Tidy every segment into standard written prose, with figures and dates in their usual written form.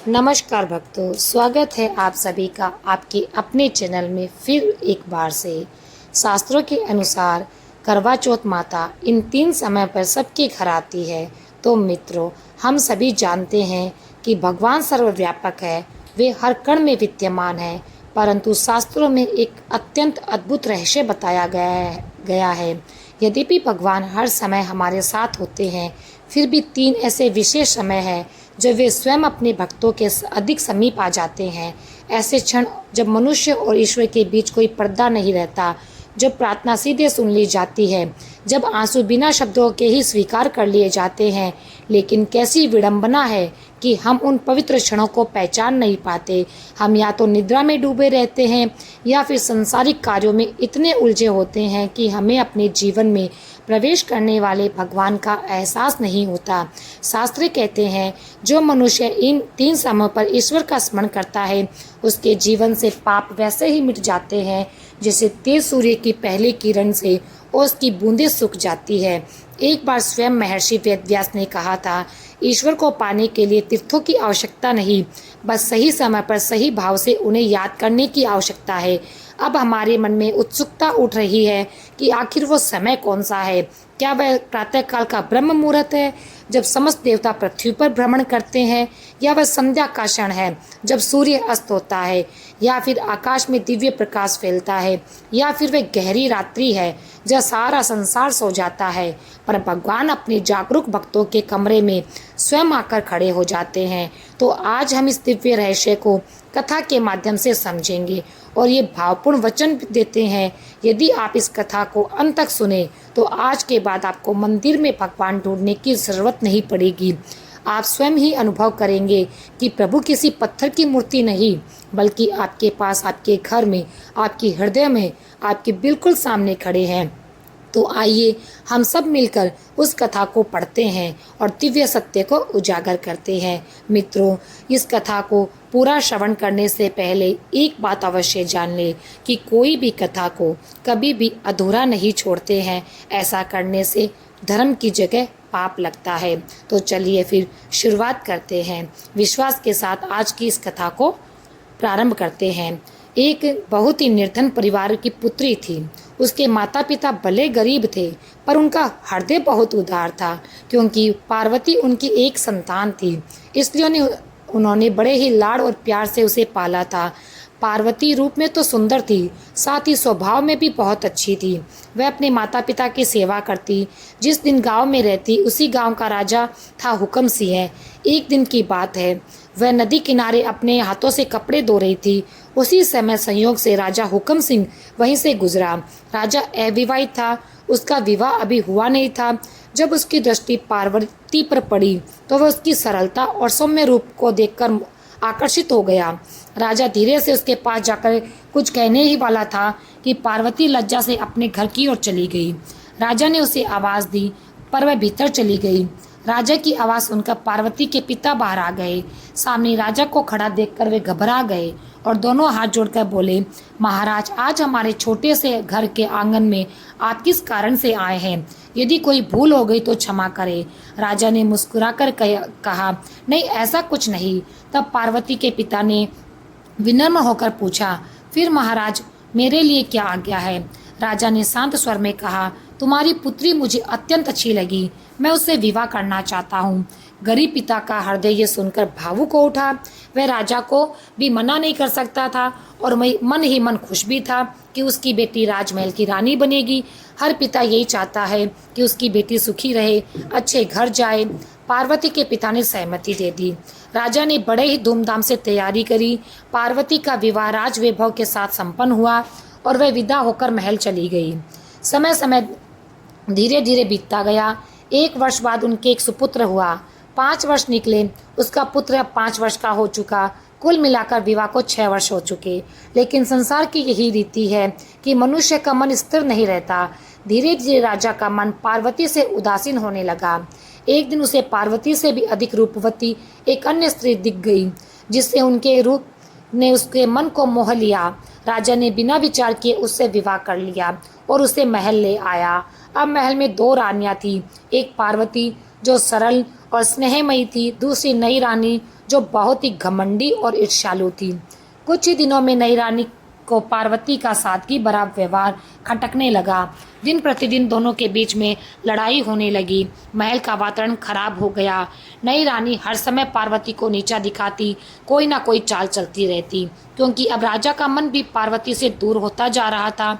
नमस्कार भक्तों, स्वागत है आप सभी का आपके अपने चैनल में फिर एक बार से। शास्त्रों के अनुसार करवा चौथ माता इन 3 समय पर सबके घर आती है। तो मित्रों, हम सभी जानते हैं कि भगवान सर्वव्यापक है, वे हर कण में विद्यमान है। परंतु शास्त्रों में एक अत्यंत अद्भुत रहस्य बताया गया है। यद्यपि भगवान हर समय हमारे साथ होते हैं, फिर भी 3 ऐसे विशेष समय हैं जब वे स्वयं अपने भक्तों के अधिक समीप आ जाते हैं। ऐसे क्षण जब मनुष्य और ईश्वर के बीच कोई पर्दा नहीं रहता, जब प्रार्थना सीधे सुन ली जाती है, जब आंसू बिना शब्दों के ही स्वीकार कर लिए जाते हैं। लेकिन कैसी विडंबना है कि हम उन पवित्र क्षणों को पहचान नहीं पाते। हम या तो निद्रा में डूबे रहते हैं या फिर सांसारिक कार्यों में इतने उलझे होते हैं कि हमें अपने जीवन में प्रवेश करने वाले भगवान का एहसास नहीं होता। शास्त्र कहते हैं, जो मनुष्य इन 3 समयों पर ईश्वर का स्मरण करता है, उसके जीवन से पाप वैसे ही मिट जाते हैं जैसे तेज सूर्य की पहली किरण से ओस की बूंदें सूख जाती है। एक बार स्वयं महर्षि वेदव्यास ने कहा था, ईश्वर को पाने के लिए तीर्थों की आवश्यकता नहीं, बस सही समय पर सही भाव से उन्हें याद करने की आवश्यकता है। अब हमारे मन में उत्सुकता उठ रही है कि आखिर वो समय कौन सा है। क्या वह प्रातःकाल का ब्रह्म मुहूर्त है जब समस्त देवता पृथ्वी पर भ्रमण करते हैं, या वह संध्या का क्षण है जब सूर्य अस्त होता है, या फिर आकाश में दिव्य प्रकाश फैलता है, या फिर वह गहरी रात्रि है जब सारा संसार सो जाता है पर भगवान अपने जागरूक भक्तों के कमरे में स्वयं आकर खड़े हो जाते हैं। तो आज हम इस दिव्य रहस्य को कथा के माध्यम से समझेंगे और ये भावपूर्ण वचन देते हैं, यदि आप इस कथा को अंत तक सुने तो आज के बाद आपको मंदिर में भगवान ढूंढने की जरूरत नहीं पड़ेगी। आप स्वयं ही अनुभव करेंगे कि प्रभु किसी पत्थर की मूर्ति नहीं, बल्कि आपके पास, आपके घर में, आपके हृदय में, आपके बिल्कुल सामने खड़े हैं। तो आइए हम सब मिलकर उस कथा को पढ़ते हैं और दिव्य सत्य को उजागर करते हैं। मित्रों, इस कथा को पूरा श्रवण करने से पहले एक बात अवश्य जान ले कि कोई भी कथा को कभी भी अधूरा नहीं छोड़ते हैं। ऐसा करने से धर्म की जगह पाप लगता है। तो चलिए फिर शुरुआत करते हैं। विश्वास के साथ आज की इस कथा को प्रारंभ करते हैं। एक बहुत ही निर्धन परिवार की पुत्री थी। उसके माता पिता भले गरीब थे, पर उनका हृदय बहुत उदार था, क्योंकि पार्वती उनकी एक संतान थी। इसलिए उन्होंने बड़े ही लाड़ और प्यार से उसे पाला था। पार्वती रूप में तो सुंदर थी, साथ ही स्वभाव में भी बहुत अच्छी थी। वह अपने माता पिता की सेवा करती। जिस दिन गांव में रहती, उसी गांव का राजा था हुक्म सिंह। एक दिन की बात है, वह नदी किनारे अपने हाथों से कपड़े धो रही थी। उसी समय संयोग से राजा हुक्म सिंह वहीं से गुजरा। राजा अविवाहित था, उसका विवाह अभी हुआ नहीं था। जब उसकी दृष्टि पार्वती पर पड़ी तो वह उसकी सरलता और सौम्य रूप को देखकर आकर्षित हो गया। राजा धीरे से उसके पास जाकर कुछ कहने ही वाला था कि पार्वती लज्जा से अपने घर की ओर चली गई। राजा ने उसे आवाज़ दी, पर वह भीतर चली गई। राजा की आवाज़ सुनकर पार्वती के पिता बाहर आ गए। सामने राजा को खड़ा देखकर वे घबरा गए और दोनों हाथ जोड़कर बोले, महाराज, आज हमारे छोटे से घर के आंगन में आप किस कारण से आए हैं? यदि कोई भूल हो गई तो क्षमा करें। राजा ने मुस्कुराकर कहा, नहीं, ऐसा कुछ नहीं। तब पार्वती के पिता ने विनम्र होकर पूछा, फिर महाराज, मेरे लिए क्या आज्ञा है? राजा ने शांत स्वर में कहा, तुम्हारी पुत्री मुझे अत्यंत अच्छी लगी, मैं उससे विवाह करना चाहता हूँ। गरीब पिता का हृदय ये सुनकर भावुक हो उठा। वह राजा को भी मना नहीं कर सकता था और मन ही मन खुश भी था कि उसकी बेटी राजमहल की रानी बनेगी। हर पिता यही चाहता है कि उसकी बेटी सुखी रहे, अच्छे घर जाए। पार्वती के पिता ने सहमति दे दी। राजा ने बड़े ही धूमधाम से तैयारी करी। पार्वती का विवाह राज वैभव के साथ संपन्न हुआ और वह विदा होकर महल चली गई। समय धीरे धीरे बीतता गया। 1 वर्ष बाद उनके एक सुपुत्र हुआ। 5 वर्ष निकले, उसका पुत्र अब 5 वर्ष का हो चुका। कुल मिलाकर विवाह को 6 वर्ष हो चुके। लेकिन संसार की यही रीति है कि मनुष्य का मन स्थिर नहीं रहता। धीरे धीरे राजा का मन पार्वती से उदासीन होने लगा। एक दिन उसे पार्वती से भी अधिक रूपवती एक अन्य स्त्री दिख गई, जिससे उनके रूप ने उसके मन को मोह लिया। राजा ने बिना विचार किए उससे विवाह कर लिया और उसे महल ले आया। अब महल में 2 रानियां थी। एक पार्वती जो सरल और स्नेहमयी थी, दूसरी नई रानी जो बहुत ही घमंडी और ईर्ष्यालु थी। कुछ ही दिनों में नई रानी को पार्वती का सादगी भरा व्यवहार खटकने लगा। दिन प्रतिदिन दोनों के बीच में लड़ाई होने लगी। महल का वातावरण खराब हो गया। नई रानी हर समय पार्वती को नीचा दिखाती, कोई ना कोई चाल चलती रहती, क्योंकि अब राजा का मन भी पार्वती से दूर होता जा रहा था।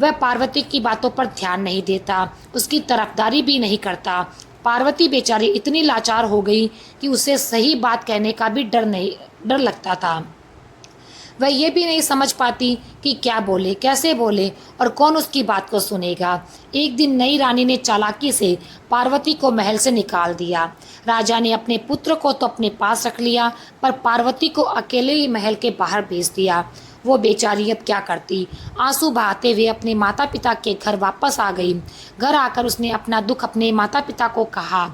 वह पार्वती की बातों पर ध्यान नहीं देता, उसकी तरफदारी भी नहीं करता। पार्वती बेचारी इतनी लाचार हो गई कि उसे सही बात कहने का भी डर लगता था। वह ये भी नहीं समझ पाती कि क्या बोले, कैसे बोले और कौन उसकी बात को सुनेगा। एक दिन नई रानी ने चालाकी से पार्वती को महल से निकाल दिया। राजा ने अपने पुत्र को तो अपने पास रख लिया, पर पार्वती को अकेले ही महल के बाहर भेज दिया। वो बेचारी अब क्या करती। आंसू बहाते हुए अपने माता पिता के घर वापस आ गई। घर आकर उसने अपना दुख अपने माता पिता को कहा।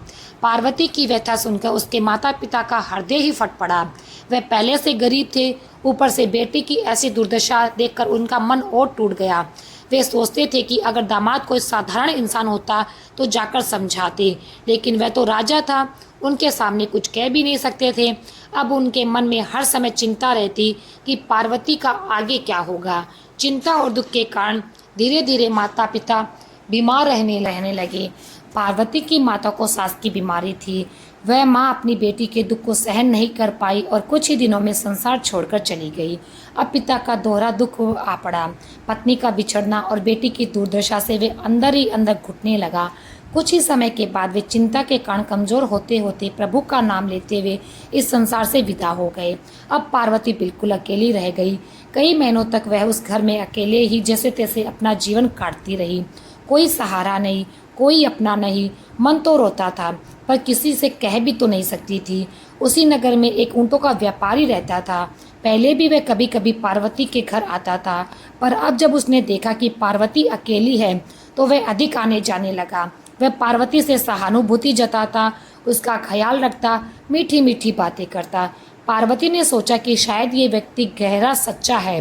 पार्वती की व्यथा सुनकर उसके माता पिता का हृदय ही फट पड़ा। वह पहले से गरीब थे, ऊपर से बेटी की ऐसी दुर्दशा देखकर उनका मन और टूट गया। वे सोचते थे कि अगर दामाद कोई साधारण इंसान होता तो जाकर समझाते, लेकिन वह तो राजा था, उनके सामने कुछ कह भी नहीं सकते थे। अब उनके मन में हर समय चिंता रहती कि पार्वती का आगे क्या होगा। चिंता और दुख के कारण धीरे धीरे माता पिता बीमार रहने लगे। पार्वती की माता को सांस की बीमारी थी। वह माँ अपनी बेटी के दुख को सहन नहीं कर पाई और कुछ ही दिनों में संसार छोड़कर चली गई। अब पिता का दोहरा दुख आ पड़ा। पत्नी का बिछड़ना और बेटी की दुर्दशा से वे अंदर ही अंदर घुटने लगा। कुछ ही समय के बाद वे चिंता के कारण कमजोर होते होते प्रभु का नाम लेते हुए इस संसार से विदा हो गए। अब पार्वती बिल्कुल अकेली रह गई। कई महीनों तक वह उस घर में अकेले ही जैसे तैसे अपना जीवन काटती रही। कोई सहारा नहीं, कोई अपना नहीं। मन तो रोता था, पर किसी से कह भी तो नहीं सकती थी। उसी नगर में एक ऊँटों का व्यापारी रहता था। पहले भी वह कभी कभी पार्वती के घर आता था, पर अब जब उसने देखा कि पार्वती अकेली है तो वह अधिक आने जाने लगा। वह पार्वती से सहानुभूति जताता, उसका ख्याल रखता, मीठी मीठी बातें करता। पार्वती ने सोचा कि शायद ये व्यक्ति गहरा सच्चा है।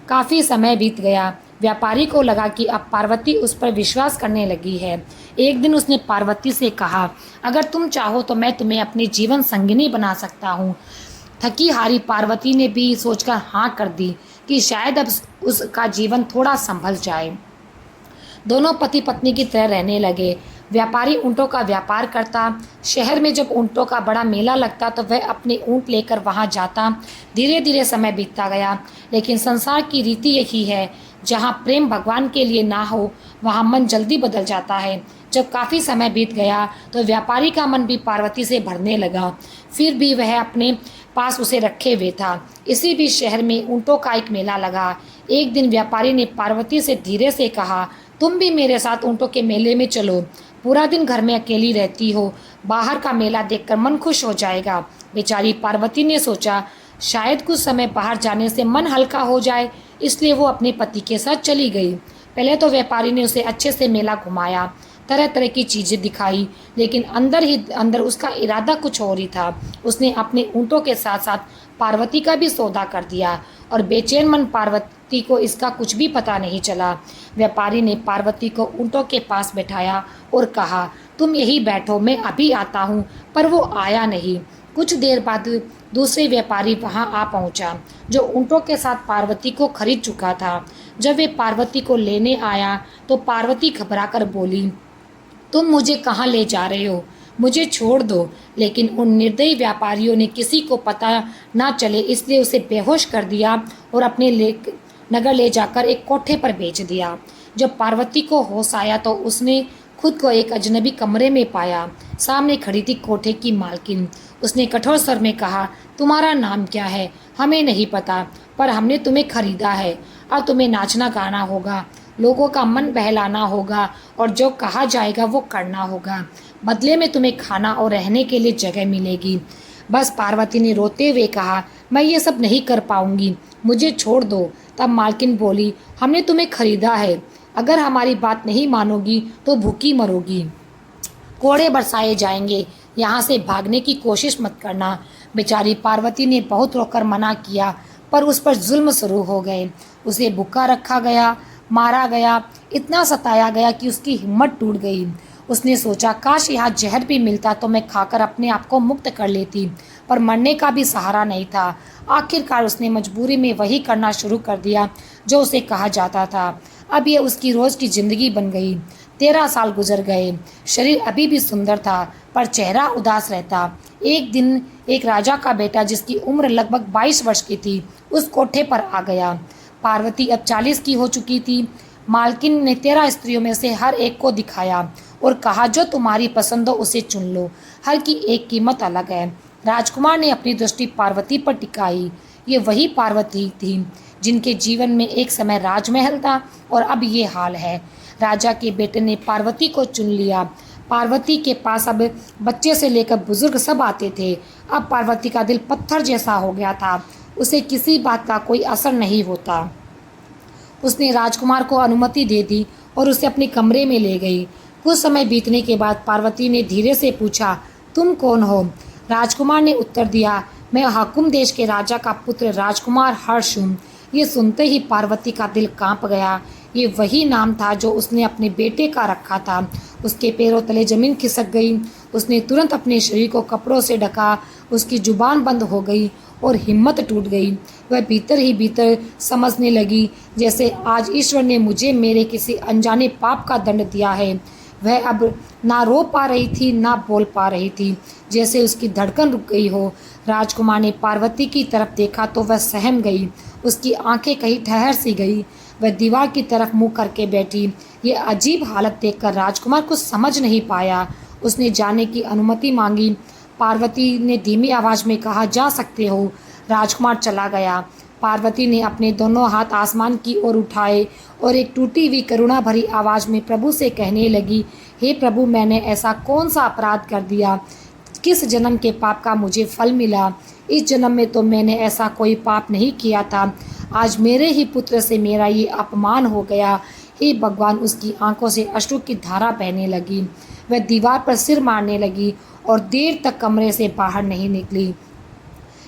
काफ़ी समय बीत गया। व्यापारी को लगा कि अब पार्वती उस पर विश्वास करने लगी है। एक दिन उसने पार्वती से कहा, अगर तुम चाहो तो मैं तुम्हें अपनी जीवन संगिनी बना सकता हूँ। थकी हारी पार्वती ने भी सोचकर हाँ कर दी कि शायद अब उसका जीवन थोड़ा संभल जाए। दोनों पति पत्नी की तरह रहने लगे। व्यापारी ऊँटों का व्यापार करता। शहर में जब ऊँटों का बड़ा मेला लगता तो वह अपने ऊँट लेकर वहाँ जाता। धीरे धीरे समय बीतता गया, लेकिन संसार की रीति यही है, जहाँ प्रेम भगवान के लिए ना हो वहाँ मन जल्दी बदल जाता है। जब काफ़ी समय बीत गया तो व्यापारी का मन भी पार्वती से भरने लगा। फिर भी वह अपने पास उसे रखे हुए था। इसी बीच शहर में ऊँटों का एक मेला लगा। एक दिन व्यापारी ने पार्वती से धीरे से कहा, तुम भी मेरे साथ ऊँटों के मेले में चलो। पूरा दिन घर में अकेली रहती हो, बाहर का मेला देखकर मन खुश हो जाएगा। बेचारी पार्वती ने सोचा, शायद कुछ समय बाहर जाने से मन हल्का हो जाए, इसलिए वो अपने पति के साथ चली गई। पहले तो व्यापारी ने उसे अच्छे से मेला घुमाया, तरह तरह की चीज़ें दिखाई, लेकिन अंदर ही अंदर उसका इरादा कुछ और ही था। उसने अपने ऊँटों के साथ साथ पार्वती का भी सौदा कर दिया और बेचैन मन पार्वती को इसका कुछ भी पता नहीं चला। व्यापारी ने पार्वती को ऊँटों के पास बैठाया और कहा, तुम यहीं बैठो, मैं अभी आता हूँ। पर वो आया नहीं। कुछ देर बाद दूसरे व्यापारी वहां आ पहुंचा, जो ऊँटों के साथ पार्वती को खरीद चुका था। जब वे पार्वती को लेने आया तो पार्वती घबराकर बोली, तुम मुझे कहाँ ले जा रहे हो? मुझे छोड़ दो। लेकिन उन निर्दयी व्यापारियों ने किसी को पता ना चले इसलिए उसे बेहोश कर दिया और अपने नगर ले जाकर एक कोठे पर बेच दिया। जब पार्वती को होश आया तो उसने खुद को एक अजनबी कमरे में पाया। सामने खड़ी थी कोठे की मालकिन। उसने कठोर स्वर में कहा, तुम्हारा नाम क्या है? हमें नहीं पता, पर हमने तुम्हें खरीदा है। अब तुम्हें नाचना गाना होगा, लोगों का मन बहलाना होगा और जो कहा जाएगा वो करना होगा। बदले में तुम्हें खाना और रहने के लिए जगह मिलेगी। बस पार्वती ने रोते हुए कहा, मैं ये सब नहीं कर पाऊंगी, मुझे छोड़ दो। तब मालकिन बोली, हमने तुम्हें खरीदा है, अगर हमारी बात नहीं मानोगी तो भूखी मरोगी, कोड़े बरसाए जाएंगे, यहाँ से भागने की कोशिश मत करना। बेचारी पार्वती ने बहुत रोकर मना किया, पर उस पर जुल्म शुरू हो गए। उसे भूखा रखा गया, मारा गया, इतना सताया गया कि उसकी हिम्मत टूट गई। उसने सोचा काश यहाँ जहर भी मिलता तो मैं खाकर अपने आप को मुक्त कर लेती, पर मरने का भी सहारा नहीं था। आखिरकार उसने मजबूरी में वही करना शुरू कर दिया जो उसे कहा जाता था। अब ये उसकी रोज़ की ज़िंदगी बन गई। 13 साल गुजर गए। शरीर अभी भी सुंदर था, पर चेहरा उदास रहता। एक दिन एक राजा का बेटा, जिसकी उम्र लगभग 22 वर्ष की थी, उस कोठे पर आ गया। पार्वती अब 40 की हो चुकी थी। मालकिन ने 13 स्त्रियों में से हर एक को दिखाया और कहा, जो तुम्हारी पसंद हो उसे चुन लो, हर की एक कीमत अलग है। राजकुमार ने अपनी दृष्टि पार्वती पर टिकाई। ये वही पार्वती थी जिनके जीवन में एक समय राजमहल था और अब ये हाल है। राजा के बेटे ने पार्वती को चुन लिया। पार्वती के पास अब बच्चे से लेकर बुजुर्ग सब आते थे। अब पार्वती का दिल पत्थर जैसा हो गया था। उसे किसी बात का कोई असर नहीं होता। उसने राजकुमार को अनुमति दे दी और उसे अपने कमरे में ले गई। कुछ समय बीतने के बाद पार्वती ने धीरे से पूछा, तुम कौन हो? राजकुमार ने उत्तर दिया, मैं हाकुम देश के राजा का पुत्र राजकुमार हर्ष हूँ। ये सुनते ही पार्वती का दिल कांप गया। ये वही नाम था जो उसने अपने बेटे का रखा था। उसके पैरों तले जमीन खिसक गई। उसने तुरंत अपने शरीर को कपड़ों से ढका। उसकी जुबान बंद हो गई और हिम्मत टूट गई। वह भीतर ही भीतर समझने लगी, जैसे आज ईश्वर ने मुझे मेरे किसी अनजाने पाप का दंड दिया है। वह अब ना रो पा रही थी, ना बोल पा रही थी, जैसे उसकी धड़कन रुक गई हो। राजकुमार ने पार्वती की तरफ देखा तो वह सहम गई। उसकी आंखें कहीं ठहर सी गई। वह दीवार की तरफ मुंह करके बैठी। ये अजीब हालत देखकर राजकुमार कुछ समझ नहीं पाया। उसने जाने की अनुमति मांगी। पार्वती ने धीमी आवाज़ में कहा, जा सकते हो। राजकुमार चला गया। पार्वती ने अपने दोनों हाथ आसमान की ओर उठाए और एक टूटी हुई करुणा भरी आवाज़ में प्रभु से कहने लगी, हे प्रभु, मैंने ऐसा कौन सा अपराध कर दिया? किस जन्म के पाप का मुझे फल मिला? इस जन्म में तो मैंने ऐसा कोई पाप नहीं किया था। आज मेरे ही पुत्र से मेरा ये अपमान हो गया। हे भगवान! उसकी आंखों से अश्रु की धारा बहने लगी। वह दीवार पर सिर मारने लगी और देर तक कमरे से बाहर नहीं निकली।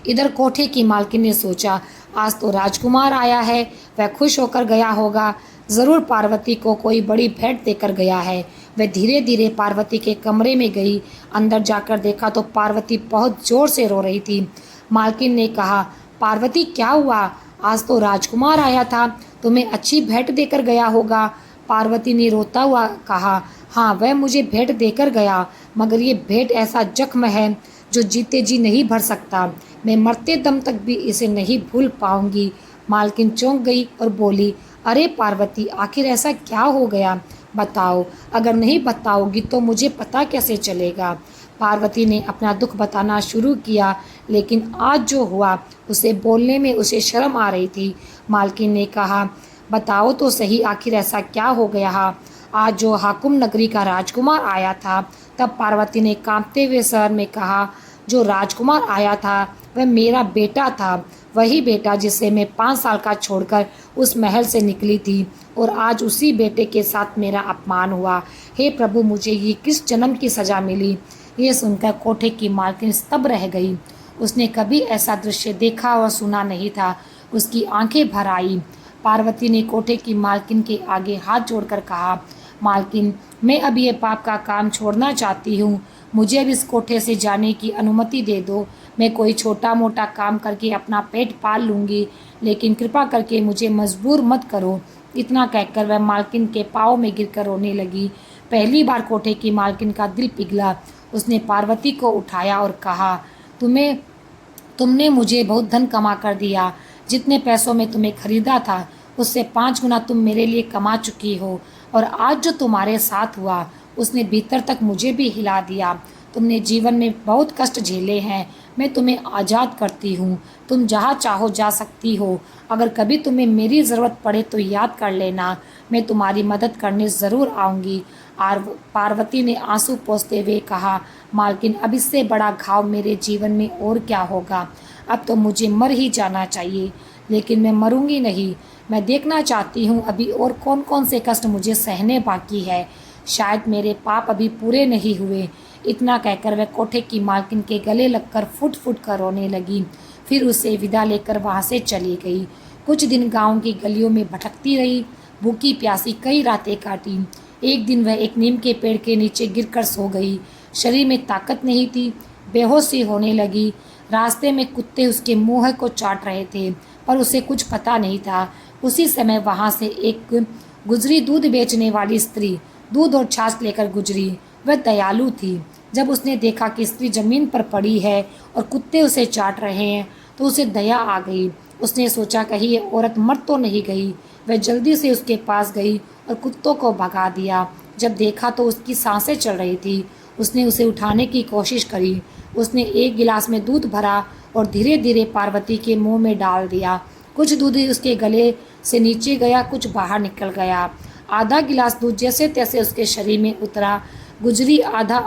इधर कोठे की मालकिन ने सोचा, आज तो राजकुमार आया है, वह खुश होकर गया होगा। ज़रूर पार्वती को कोई बड़ी भेंट देकर गया है। वह धीरे धीरे पार्वती के कमरे में गई। अंदर जाकर देखा तो पार्वती बहुत ज़ोर से रो रही थी। मालकिन ने कहा, पार्वती क्या हुआ? आज तो राजकुमार आया था, तुम्हें अच्छी भेंट देकर गया होगा। पार्वती ने रोता हुआ कहा, हाँ, वह मुझे भेंट देकर गया, मगर ये भेंट ऐसा जख्म है जो जीते जी नहीं भर सकता। मैं मरते दम तक भी इसे नहीं भूल पाऊंगी। मालकिन चौंक गई और बोली, अरे पार्वती, आखिर ऐसा क्या हो गया? बताओ, अगर नहीं बताओगी तो मुझे पता कैसे चलेगा? पार्वती ने अपना दुख बताना शुरू किया, लेकिन आज जो हुआ उसे बोलने में उसे शर्म आ रही थी। मालकिन ने कहा, बताओ तो सही, आखिर ऐसा क्या हो गया? आज जो हाकुम नगरी का राजकुमार आया था। तब पार्वती ने कांपते हुए स्वर में कहा, जो राजकुमार आया था वह मेरा बेटा था, वही बेटा जिसे मैं 5 साल का छोड़कर उस महल से निकली थी, और आज उसी बेटे के साथ मेरा अपमान हुआ। हे प्रभु, मुझे ये किस जन्म की सज़ा मिली? ये सुनकर कोठे की मालकिन स्तब्ध रह गई। उसने कभी ऐसा दृश्य देखा और सुना नहीं था। उसकी आंखें भर आई। पार्वती ने कोठे की मालकिन के आगे हाथ जोड़कर कहा, मालकिन, मैं अब ये पाप का काम छोड़ना चाहती हूँ। मुझे अब इस कोठे से जाने की अनुमति दे दो। मैं कोई छोटा मोटा काम करके अपना पेट पाल लूँगी, लेकिन कृपा करके मुझे मजबूर मत करो। इतना कहकर वह मालकिन के पाँव में गिरकर रोने लगी। पहली बार कोठे की मालकिन का दिल पिघला। उसने पार्वती को उठाया और कहा, तुमने मुझे बहुत धन कमा कर दिया। जितने पैसों में तुम्हें खरीदा था उससे 5 गुना तुम मेरे लिए कमा चुकी हो, और आज जो तुम्हारे साथ हुआ उसने भीतर तक मुझे भी हिला दिया। तुमने जीवन में बहुत कष्ट झेले हैं। मैं तुम्हें आज़ाद करती हूँ। तुम जहाँ चाहो जा सकती हो। अगर कभी तुम्हें मेरी ज़रूरत पड़े तो याद कर लेना, मैं तुम्हारी मदद करने ज़रूर आऊँगी। पार्वती ने आंसू पोंछते हुए कहा, मालकिन, अब इससे बड़ा घाव मेरे जीवन में और क्या होगा? अब तो मुझे मर ही जाना चाहिए, लेकिन मैं मरूंगी नहीं। मैं देखना चाहती हूँ अभी और कौन कौन से कष्ट मुझे सहने बाकी है। शायद मेरे पाप अभी पूरे नहीं हुए। इतना कहकर वह कोठे की मालकिन के गले लगकर फुट फुट कर रोने लगी। फिर उसे विदा लेकर वहाँ से चली गई। कुछ दिन गांव की गलियों में भटकती रही। भूखी प्यासी कई रातें काटी। एक दिन वह एक नीम के पेड़ के नीचे गिरकर सो गई। शरीर में ताकत नहीं थी, बेहोश सी होने लगी। रास्ते में कुत्ते उसके मुंह को चाट रहे थे, पर उसे कुछ पता नहीं था। उसी समय वहाँ से एक गुजरी दूध बेचने वाली स्त्री दूध और छाछ लेकर गुजरी। वह दयालु थी। जब उसने देखा कि स्त्री जमीन पर पड़ी है और कुत्ते उसे चाट रहे हैं, तो उसे दया आ गई। उसने सोचा कहीं ये औरत मर तो नहीं गई। वह जल्दी से उसके पास गई और कुत्तों को भगा दिया। जब देखा तो उसकी सांसें चल रही थी। उसने उसे उठाने की कोशिश करी। उसने एक गिलास में दूध भरा और धीरे धीरे पार्वती के मुंह में डाल दिया। कुछ दूध उसके गले से नीचे गया, कुछ बाहर निकल गया। आधा गिलास दूध जैसे तैसे उसके शरीर में उतरा। गुजरी आधा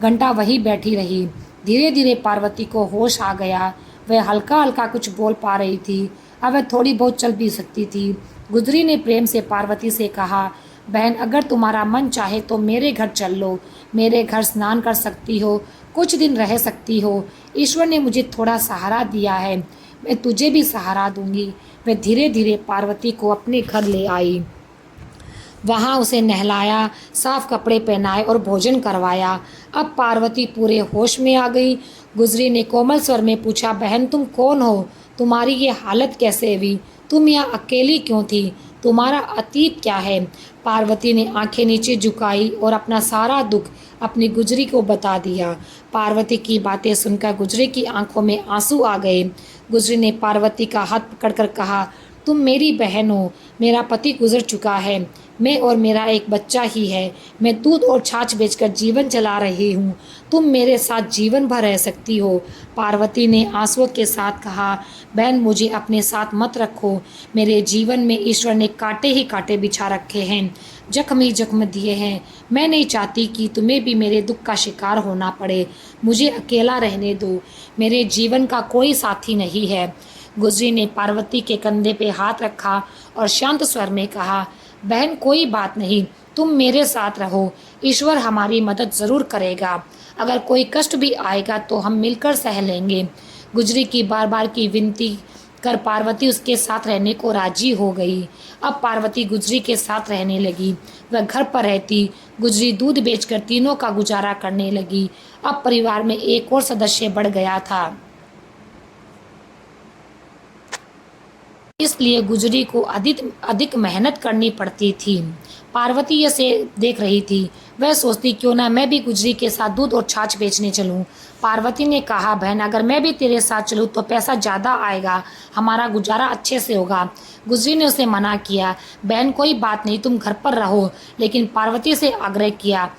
घंटा वहीं बैठी रही। धीरे धीरे पार्वती को होश आ गया। वह हल्का हल्का कुछ बोल पा रही थी। अब वह थोड़ी बहुत चल भी सकती थी। गुजरी ने प्रेम से पार्वती से कहा, बहन, अगर तुम्हारा मन चाहे तो मेरे घर चल लो। मेरे घर स्नान कर सकती हो, कुछ दिन रह सकती हो। ईश्वर ने मुझे थोड़ा सहारा दिया है, मैं तुझे भी सहारा दूंगी। वह धीरे धीरे पार्वती को अपने घर ले आई। वहाँ उसे नहलाया, साफ कपड़े पहनाए और भोजन करवाया। अब पार्वती पूरे होश में आ गई। गुजरी ने कोमल स्वर में पूछा, बहन तुम कौन हो? तुम्हारी ये हालत कैसे हुई? तुम यहाँ अकेली क्यों थी? तुम्हारा अतीत क्या है? पार्वती ने आंखें नीचे झुकाई और अपना सारा दुख अपनी गुजरी को बता दिया। पार्वती की बातें सुनकर गुजरी की आंखों में आंसू आ गए। गुजरी ने पार्वती का हाथ पकड़कर कहा, तुम मेरी बहन हो। मेरा पति गुजर चुका है, मैं और मेरा एक बच्चा ही है। मैं दूध और छाछ बेचकर जीवन चला रही हूँ। तुम मेरे साथ जीवन भर रह सकती हो। पार्वती ने आंसुओं के साथ कहा, बहन मुझे अपने साथ मत रखो। मेरे जीवन में ईश्वर ने कांटे ही कांटे बिछा रखे हैं, जख्म ही जख्म दिए हैं। मैं नहीं चाहती कि तुम्हें भी मेरे दुख का शिकार होना पड़े। मुझे अकेला रहने दो। मेरे जीवन का कोई साथी नहीं है। गुजरी ने पार्वती के कंधे पे हाथ रखा और शांत स्वर में कहा, बहन कोई बात नहीं, तुम मेरे साथ रहो। ईश्वर हमारी मदद ज़रूर करेगा। अगर कोई कष्ट भी आएगा तो हम मिलकर सह लेंगे। गुजरी की बार बार की विनती कर पार्वती उसके साथ रहने को राजी हो गई। अब पार्वती गुजरी के साथ रहने लगी। वह घर पर रहती, गुजरी दूध बेचकर तीनों का गुजारा करने लगी। अब परिवार में एक और सदस्य बढ़ गया था, इसलिए गुजरी को अधिक अधिक मेहनत करनी पड़ती थी। पार्वती ये से देख रही थी। वह सोचती क्यों ना मैं भी गुजरी के साथ दूध और छाछ बेचने चलूं। पार्वती ने कहा, बहन अगर मैं भी तेरे साथ चलूं तो पैसा ज़्यादा आएगा, हमारा गुजारा अच्छे से होगा। गुजरी ने उसे मना किया, बहन कोई बात नहीं, तुम घर पर रहो। लेकिन पार्वती से आग्रह किया,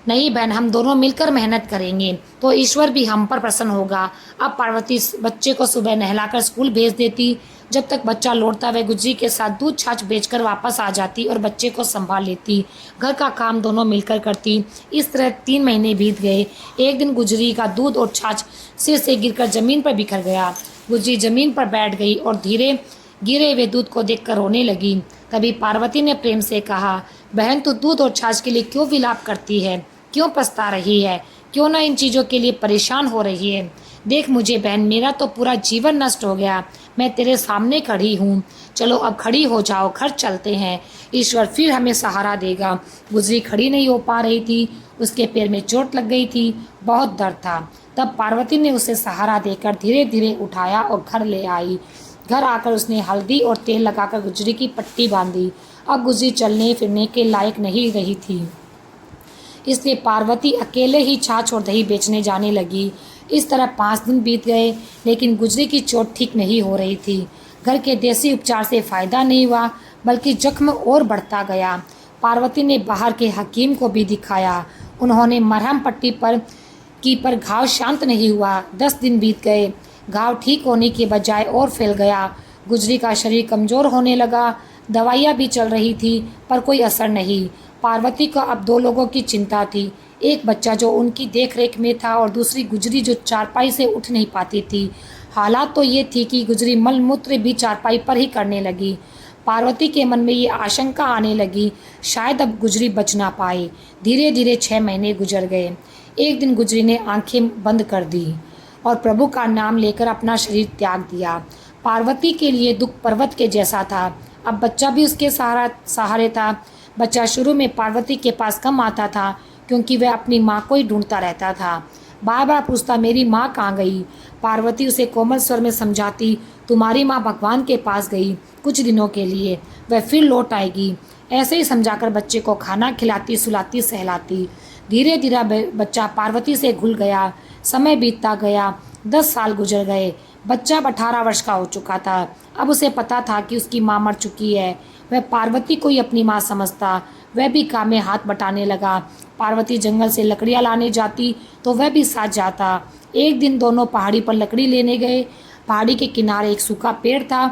नहीं बहन, हम दोनों मिलकर मेहनत करेंगे तो ईश्वर भी हम पर प्रसन्न होगा। अब पार्वती बच्चे को सुबह नहलाकर स्कूल भेज देती। जब तक बच्चा लौटता वह गुजरी के साथ दूध छाछ बेचकर वापस आ जाती और बच्चे को संभाल लेती। घर का काम दोनों मिलकर करती। इस तरह 3 महीने बीत गए। एक दिन गुजरी का दूध और छाछ सिर से गिरकर जमीन पर बिखर गया। गुजरी जमीन पर बैठ गई और धीरे गिरे हुए दूध को देखकर रोने लगी। तभी पार्वती ने प्रेम से कहा, बहन तू दूध और छाछ के लिए क्यों विलाप करती है? क्यों पछता रही है? क्यों ना इन चीज़ों के लिए परेशान हो रही है? देख मुझे बहन, मेरा तो पूरा जीवन नष्ट हो गया। मैं तेरे सामने खड़ी हूँ। चलो अब खड़ी हो जाओ, घर चलते हैं। ईश्वर फिर हमें सहारा देगा। गुजरी खड़ी नहीं हो पा रही थी। उसके पैर में चोट लग गई थी, बहुत दर्द था। तब पार्वती ने उसे सहारा देकर धीरे धीरे उठाया और घर ले आई। घर आकर उसने हल्दी और तेल लगाकर गुजरी की पट्टी बांधी। अब गुजरी चलने फिरने के लायक नहीं रही थी, इसलिए पार्वती अकेले ही छाछ और दही बेचने जाने लगी। इस तरह 5 दिन बीत गए, लेकिन गुजरी की चोट ठीक नहीं हो रही थी। घर के देसी उपचार से फ़ायदा नहीं हुआ, बल्कि जख्म और बढ़ता गया। पार्वती ने बाहर के हकीम को भी दिखाया। उन्होंने मरहम पट्टी पर घाव शांत नहीं हुआ। 10 दिन बीत गए, घाव ठीक होने के बजाय और फैल गया। गुजरी का शरीर कमज़ोर होने लगा। दवाइयाँ भी चल रही थी, पर कोई असर नहीं। पार्वती को अब 2 लोगों की चिंता थी, एक बच्चा जो उनकी देखरेख में था और दूसरी गुजरी जो चारपाई से उठ नहीं पाती थी। हालात तो ये थी कि गुजरी मलमूत्र भी चारपाई पर ही करने लगी। पार्वती के मन में ये आशंका आने लगी, शायद अब गुजरी बच ना पाए। धीरे धीरे 6 महीने गुजर गए। एक दिन गुजरी ने आंखें बंद कर दी और प्रभु का नाम लेकर अपना शरीर त्याग दिया। पार्वती के लिए दुख पर्वत के जैसा था। अब बच्चा भी उसके सहारे था। बच्चा शुरू में पार्वती के पास कम आता था क्योंकि वह अपनी माँ को ही ढूंढता रहता था। बार बार पूछता, मेरी माँ कहाँ गई? पार्वती उसे कोमल स्वर में समझाती, तुम्हारी माँ भगवान के पास गई कुछ दिनों के लिए, वह फिर लौट आएगी। ऐसे ही समझाकर बच्चे को खाना खिलाती, सुलाती, सहलाती। धीरे धीरे बच्चा पार्वती से घुल गया। समय बीतता गया, 10 साल गुजर गए। बच्चा अब 18 वर्ष का हो चुका था। अब उसे पता था कि उसकी माँ मर चुकी है। वह पार्वती को ही अपनी माँ समझता। वह भी काम में हाथ बटाने लगा। पार्वती जंगल से लकड़ियाँ लाने जाती तो वह भी साथ जाता। एक दिन दोनों पहाड़ी पर लकड़ी लेने गए। पहाड़ी के किनारे एक सूखा पेड़ था।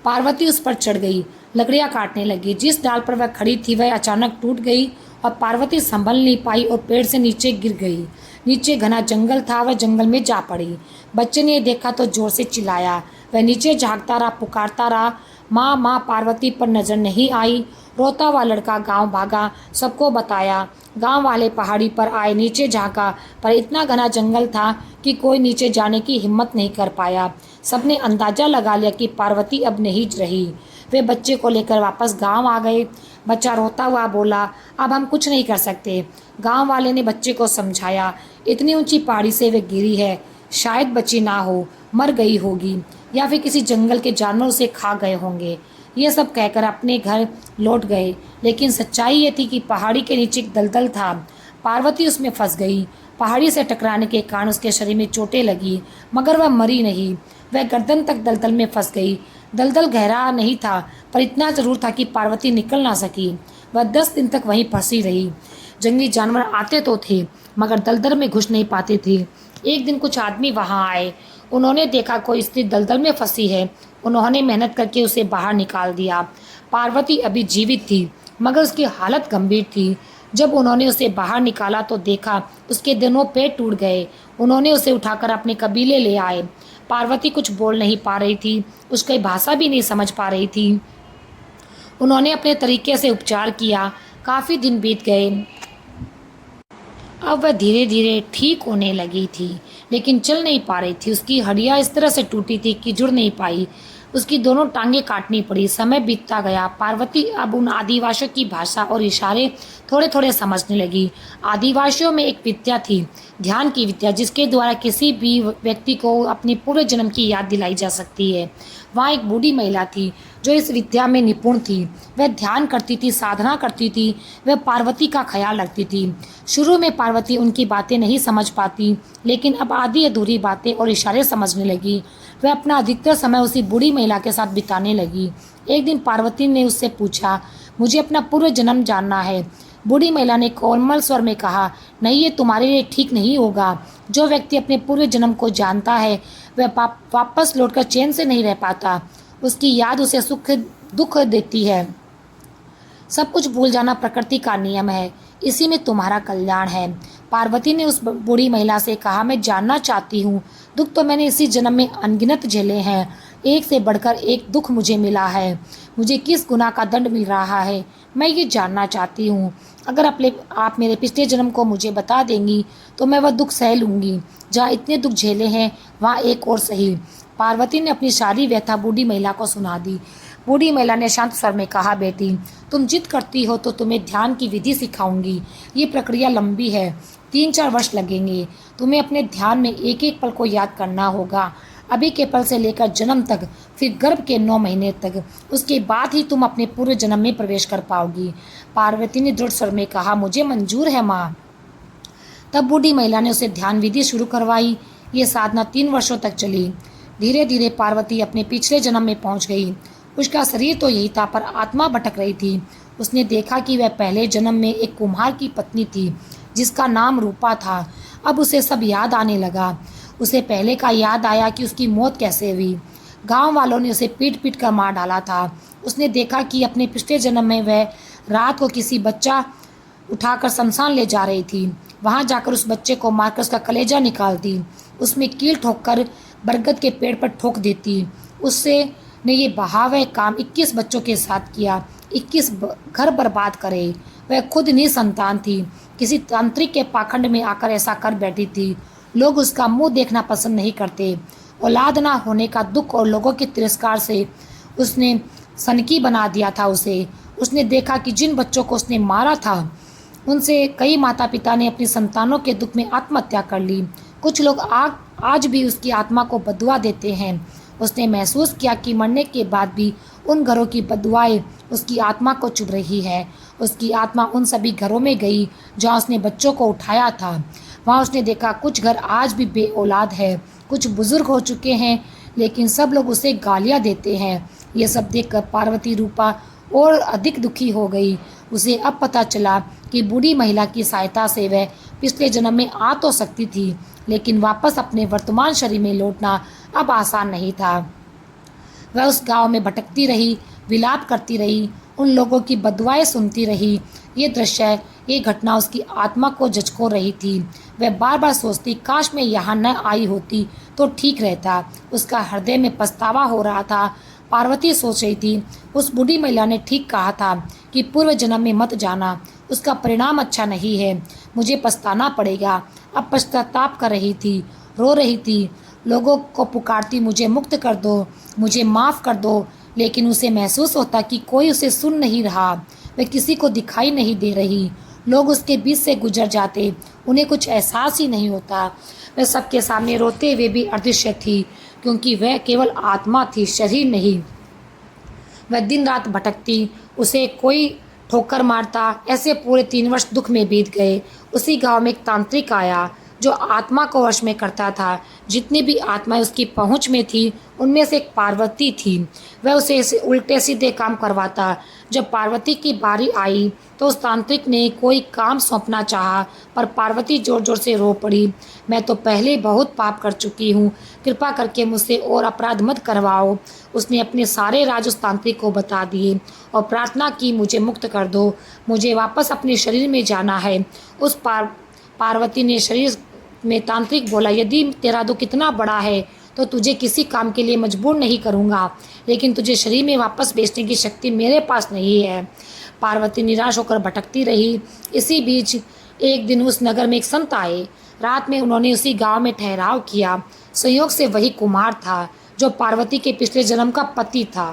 पार्वती उस पर चढ़ गई, लकड़ियां काटने लगी। जिस डाल पर वह खड़ी थी वह अचानक टूट गई और पार्वती संभल नहीं पाई और पेड़ से नीचे गिर गई। नीचे घना जंगल था, वह जंगल में जा पड़ी। बच्चे ने देखा तो जोर से चिल्लाया। वह नीचे झांकता रहा, पुकारता रहा, माँ माँ। पार्वती पर नजर नहीं आई। रोता हुआ लड़का गांव भागा, सबको बताया। गांव वाले पहाड़ी पर आए, नीचे झांका, पर इतना घना जंगल था कि कोई नीचे जाने की हिम्मत नहीं कर पाया। सबने अंदाजा लगा लिया कि पार्वती अब नहीं रही। वे बच्चे को लेकर वापस गांव आ गए। बच्चा रोता हुआ बोला, अब हम कुछ नहीं कर सकते। गांव वाले ने बच्चे को समझाया, इतनी ऊंची पहाड़ी से वे गिरी है, शायद बची ना हो, मर गई होगी या फिर किसी जंगल के जानवर उसे खा गए होंगे। ये सब कहकर अपने घर लौट गए। लेकिन सच्चाई ये थी कि पहाड़ी के नीचे एक दलदल था। पार्वती उसमें फंस गई। पहाड़ी से टकराने के कारण उसके शरीर में चोटें लगी, मगर वह मरी नहीं। वह गर्दन तक दलदल में फंस गई। दलदल गहरा नहीं था, पर इतना जरूर था कि पार्वती निकल ना सकी। वह 10 दिन तक वहीं फंसी रही। जंगली जानवर आते तो थे, मगर दलदल में घुस नहीं पाते थे। एक दिन कुछ आदमी वहां आए। उन्होंने देखा कोई स्त्री दलदल में फंसी है। उन्होंने मेहनत करके उसे बाहर निकाल दिया। पार्वती अभी जीवित थी, मगर उसकी हालत गंभीर थी। जब उन्होंने उसे बाहर निकाला तो देखा उसके दोनों पैर टूट गए। उन्होंने उसे उठाकर अपने कबीले ले आए। पार्वती कुछ बोल नहीं पा रही थी, उसकी भाषा भी नहीं समझ पा रही थी। उन्होंने अपने तरीके से उपचार किया। काफ़ी दिन बीत गए। अब वह धीरे धीरे ठीक होने लगी थी, लेकिन चल नहीं पा रही थी। उसकी हड्डियां इस तरह से टूटी थी कि जुड़ नहीं पाई। उसकी दोनों टांगें काटनी पड़ी। समय बीतता गया। पार्वती अब उन आदिवासियों की भाषा और इशारे थोड़े थोड़े समझने लगी। आदिवासियों में एक विद्या थी, ध्यान की विद्या, जिसके द्वारा किसी भी व्यक्ति को अपने पूर्व जन्म की याद दिलाई जा सकती है। वहाँ एक बूढ़ी महिला थी जो इस विद्या में निपुण थी। वह ध्यान करती थी, साधना करती थी। वह पार्वती का ख्याल रखती थी। शुरू में पार्वती उनकी बातें नहीं समझ पाती, लेकिन अब आधी अधूरी बातें और इशारे समझने लगी। वह अपना अधिकतर समय उसी बूढ़ी महिला के साथ बिताने लगी। एक दिन पार्वती ने उससे पूछा, मुझे अपना पूर्व जन्म जानना है। बूढ़ी महिला ने कोमल स्वर में कहा, नहीं, ये तुम्हारे लिए ठीक नहीं होगा। जो व्यक्ति अपने पूर्व जन्म को जानता है वह वापस लौटकर चैन से नहीं रह पाता। उसकी याद उसे सुख दुख देती है। सब कुछ भूल जाना प्रकृति का नियम है, इसी में तुम्हारा कल्याण है। पार्वती ने उस बूढ़ी महिला से कहा, मैं जानना चाहती हूँ। दुख तो मैंने इसी जन्म में अनगिनत झेले हैं। एक से बढ़कर एक दुख मुझे मिला है। मुझे किस गुनाह का दंड मिल रहा है, मैं ये जानना चाहती हूँ। अगर आप मेरे पिछले जन्म को मुझे बता देंगी तो मैं वह दुख सह लूँगी। जहाँ इतने दुख झेले हैं वहाँ एक और सही। पार्वती ने अपनी सारी व्यथा बूढ़ी महिला को सुना दी। बूढ़ी महिला ने शांत स्वर में कहा, बेटी, तुम जिद करती हो तो तुम्हें ध्यान की विधि सिखाऊंगी। ये प्रक्रिया लंबी है, 3-4 वर्ष लगेंगे। तुम्हें अपने ध्यान में एक एक पल को याद करना होगा, अभी के पल से लेकर जन्म तक, फिर गर्भ के 9 महीने तक। उसके बाद ही तुम अपने पूरे जन्म में प्रवेश कर पाओगी। पार्वती ने दृढ़ स्वर में कहा, मुझे मंजूर है माँ। तब बूढ़ी महिला ने उसे ध्यान विधि शुरू करवाई। ये साधना 3 वर्षों तक चली। धीरे धीरे पार्वती अपने पिछले जन्म में पहुंच गई। उसका शरीर तो यही था, पर आत्मा भटक रही थी। उसने देखा कि वह पहले जन्म में एक कुम्हार की पत्नी थी जिसका नाम रूपा था। अब उसे सब याद आने लगा। उसे पहले का याद आया कि उसकी मौत कैसे हुई। गांव वालों ने उसे पीट पीट कर मार डाला था। उसने देखा कि अपने पिछले जन्म में वह रात को किसी बच्चा उठाकर शमशान ले जा रही थी। वहां जाकर उस बच्चे को मारकर उसका कलेजा निकालती, उसमें कील ठोककर बरगद के पेड़ पर ठोक देती। उससे ने ये बहावे काम 21 बच्चों के साथ किया। 21 घर बर्बाद करे। वह खुद निसंतान थी, किसी तांत्रिक के पाखंड में आकर ऐसा कर बैठी थी। लोग उसका मुंह देखना पसंद नहीं करते। औलाद ना होने का दुख और लोगों के तिरस्कार से उसने सनकी बना दिया था उसे। उसने देखा कि जिन बच्चों को उसने मारा था उनसे कई माता पिता ने अपनी संतानों के दुख में आत्महत्या कर ली। कुछ लोग आज भी उसकी आत्मा को बदुआ देते हैं। उसने महसूस किया कि मरने के बाद भी उन घरों की बदुआएं उसकी आत्मा को चुभ रही है। उसकी आत्मा उन सभी घरों में गई जहाँ उसने बच्चों को उठाया था। वहाँ उसने देखा कुछ घर आज भी बे औलाद है, कुछ बुजुर्ग हो चुके हैं, लेकिन सब लोग उसे गालियाँ देते हैं। ये सब देखकर पार्वती रूपा और अधिक दुखी हो गई। उसे अब पता चला कि बूढ़ी महिला की सहायता से वह पिछले जन्म में आ तो सकती थी, लेकिन वापस अपने वर्तमान शरीर में लौटना अब आसान नहीं था। वह उस गांव में भटकती रही, विलाप करती रही, उन लोगों की बदुआएं सुनती रही। ये घटना उसकी आत्मा को झकझोर रही थी। वह बार बार सोचती, काश मैं यहाँ न आई होती तो ठीक रहता। उसका हृदय में पछतावा हो रहा था। पार्वती सोच रही थी, उस बूढ़ी महिला ने ठीक कहा था कि पूर्व जन्म में मत जाना, उसका परिणाम अच्छा नहीं है, मुझे पछताना पड़ेगा। अब पश्चाताप कर रही थी, रो रही थी, लोगों को पुकारती, मुझे मुक्त कर दो, मुझे माफ़ कर दो। लेकिन उसे महसूस होता कि कोई उसे सुन नहीं रहा, वह किसी को दिखाई नहीं दे रही। लोग उसके बीच से गुजर जाते, उन्हें कुछ एहसास ही नहीं होता। वह सबके सामने रोते हुए भी अदृश्य थी, क्योंकि वह केवल आत्मा थी, शरीर नहीं। वह दिन रात भटकती, उसे कोई ठोकर मारता। ऐसे पूरे 3 वर्ष दुख में बीत गए। उसी गांव में एक तांत्रिक आया जो आत्मा को वश में करता था। जितनी भी आत्माएं उसकी पहुंच में थी, उनमें से एक पार्वती थी। वह उसे ऐसे उल्टे सीधे काम करवाता। जब पार्वती की बारी आई तो उस तांत्रिक ने कोई काम सौंपना चाहा, पर पार्वती जोर जोर से रो पड़ी, मैं तो पहले बहुत पाप कर चुकी हूँ, कृपा करके मुझसे और अपराध मत करवाओ। उसने अपने सारे राज उस तांत्रिक को बता दिए और प्रार्थना की, मुझे मुक्त कर दो, मुझे वापस अपने शरीर में जाना है। उस पार्वती ने शरीर में तांत्रिक बोला, यदि तेरा दुख इतना बड़ा है तो तुझे किसी काम के लिए मजबूर नहीं करूँगा, लेकिन तुझे शरीर में वापस भेजने की शक्ति मेरे पास नहीं है। पार्वती निराश होकर भटकती रही। इसी बीच एक दिन उस नगर में एक संत आए। रात में उन्होंने उसी गांव में ठहराव किया। संयोग से वही कुमार था जो पार्वती के पिछले जन्म का पति था।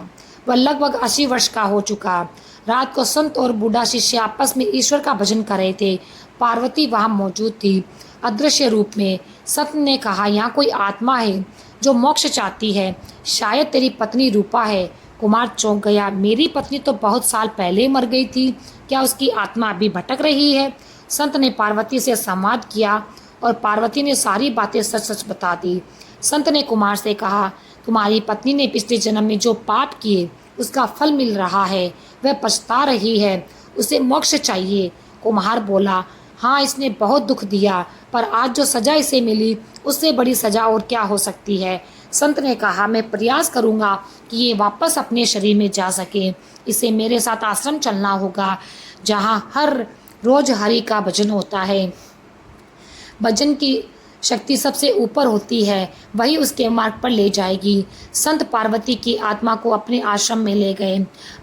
वह लगभग 80 वर्ष का हो चुका। रात को संत और बूढ़ा शिष्य आपस में ईश्वर का भजन कर रहे थे। पार्वती वहां मौजूद थी, अदृश्य रूप में। संत ने कहा, यहाँ कोई आत्मा है जो मोक्ष चाहती है, शायद तेरी पत्नी रूपा है। कुमार चौंक गया, मेरी पत्नी तो बहुत साल पहले मर गई थी, क्या उसकी आत्मा अभी भटक रही है? संत ने पार्वती से संवाद किया और पार्वती ने सारी बातें सच सच बता दी। संत ने कुमार से कहा, तुम्हारी पत्नी ने पिछले जन्म में जो पाप किए उसका फल मिल रहा है, वह पछता रही है, उसे मोक्ष चाहिए। कुम्हार बोला, हाँ, इसने बहुत दुख दिया, पर आज जो सजा इसे मिली उससे बड़ी सजा और क्या हो सकती है। संत ने कहा, मैं प्रयास करूँगा कि ये वापस अपने शरीर में जा सके। इसे मेरे साथ आश्रम चलना होगा, जहाँ हर रोज हरि का भजन होता है। भजन की शक्ति सबसे ऊपर होती है, वही उसके मार्ग पर ले जाएगी। संत पार्वती की आत्मा को अपने आश्रम में ले गए।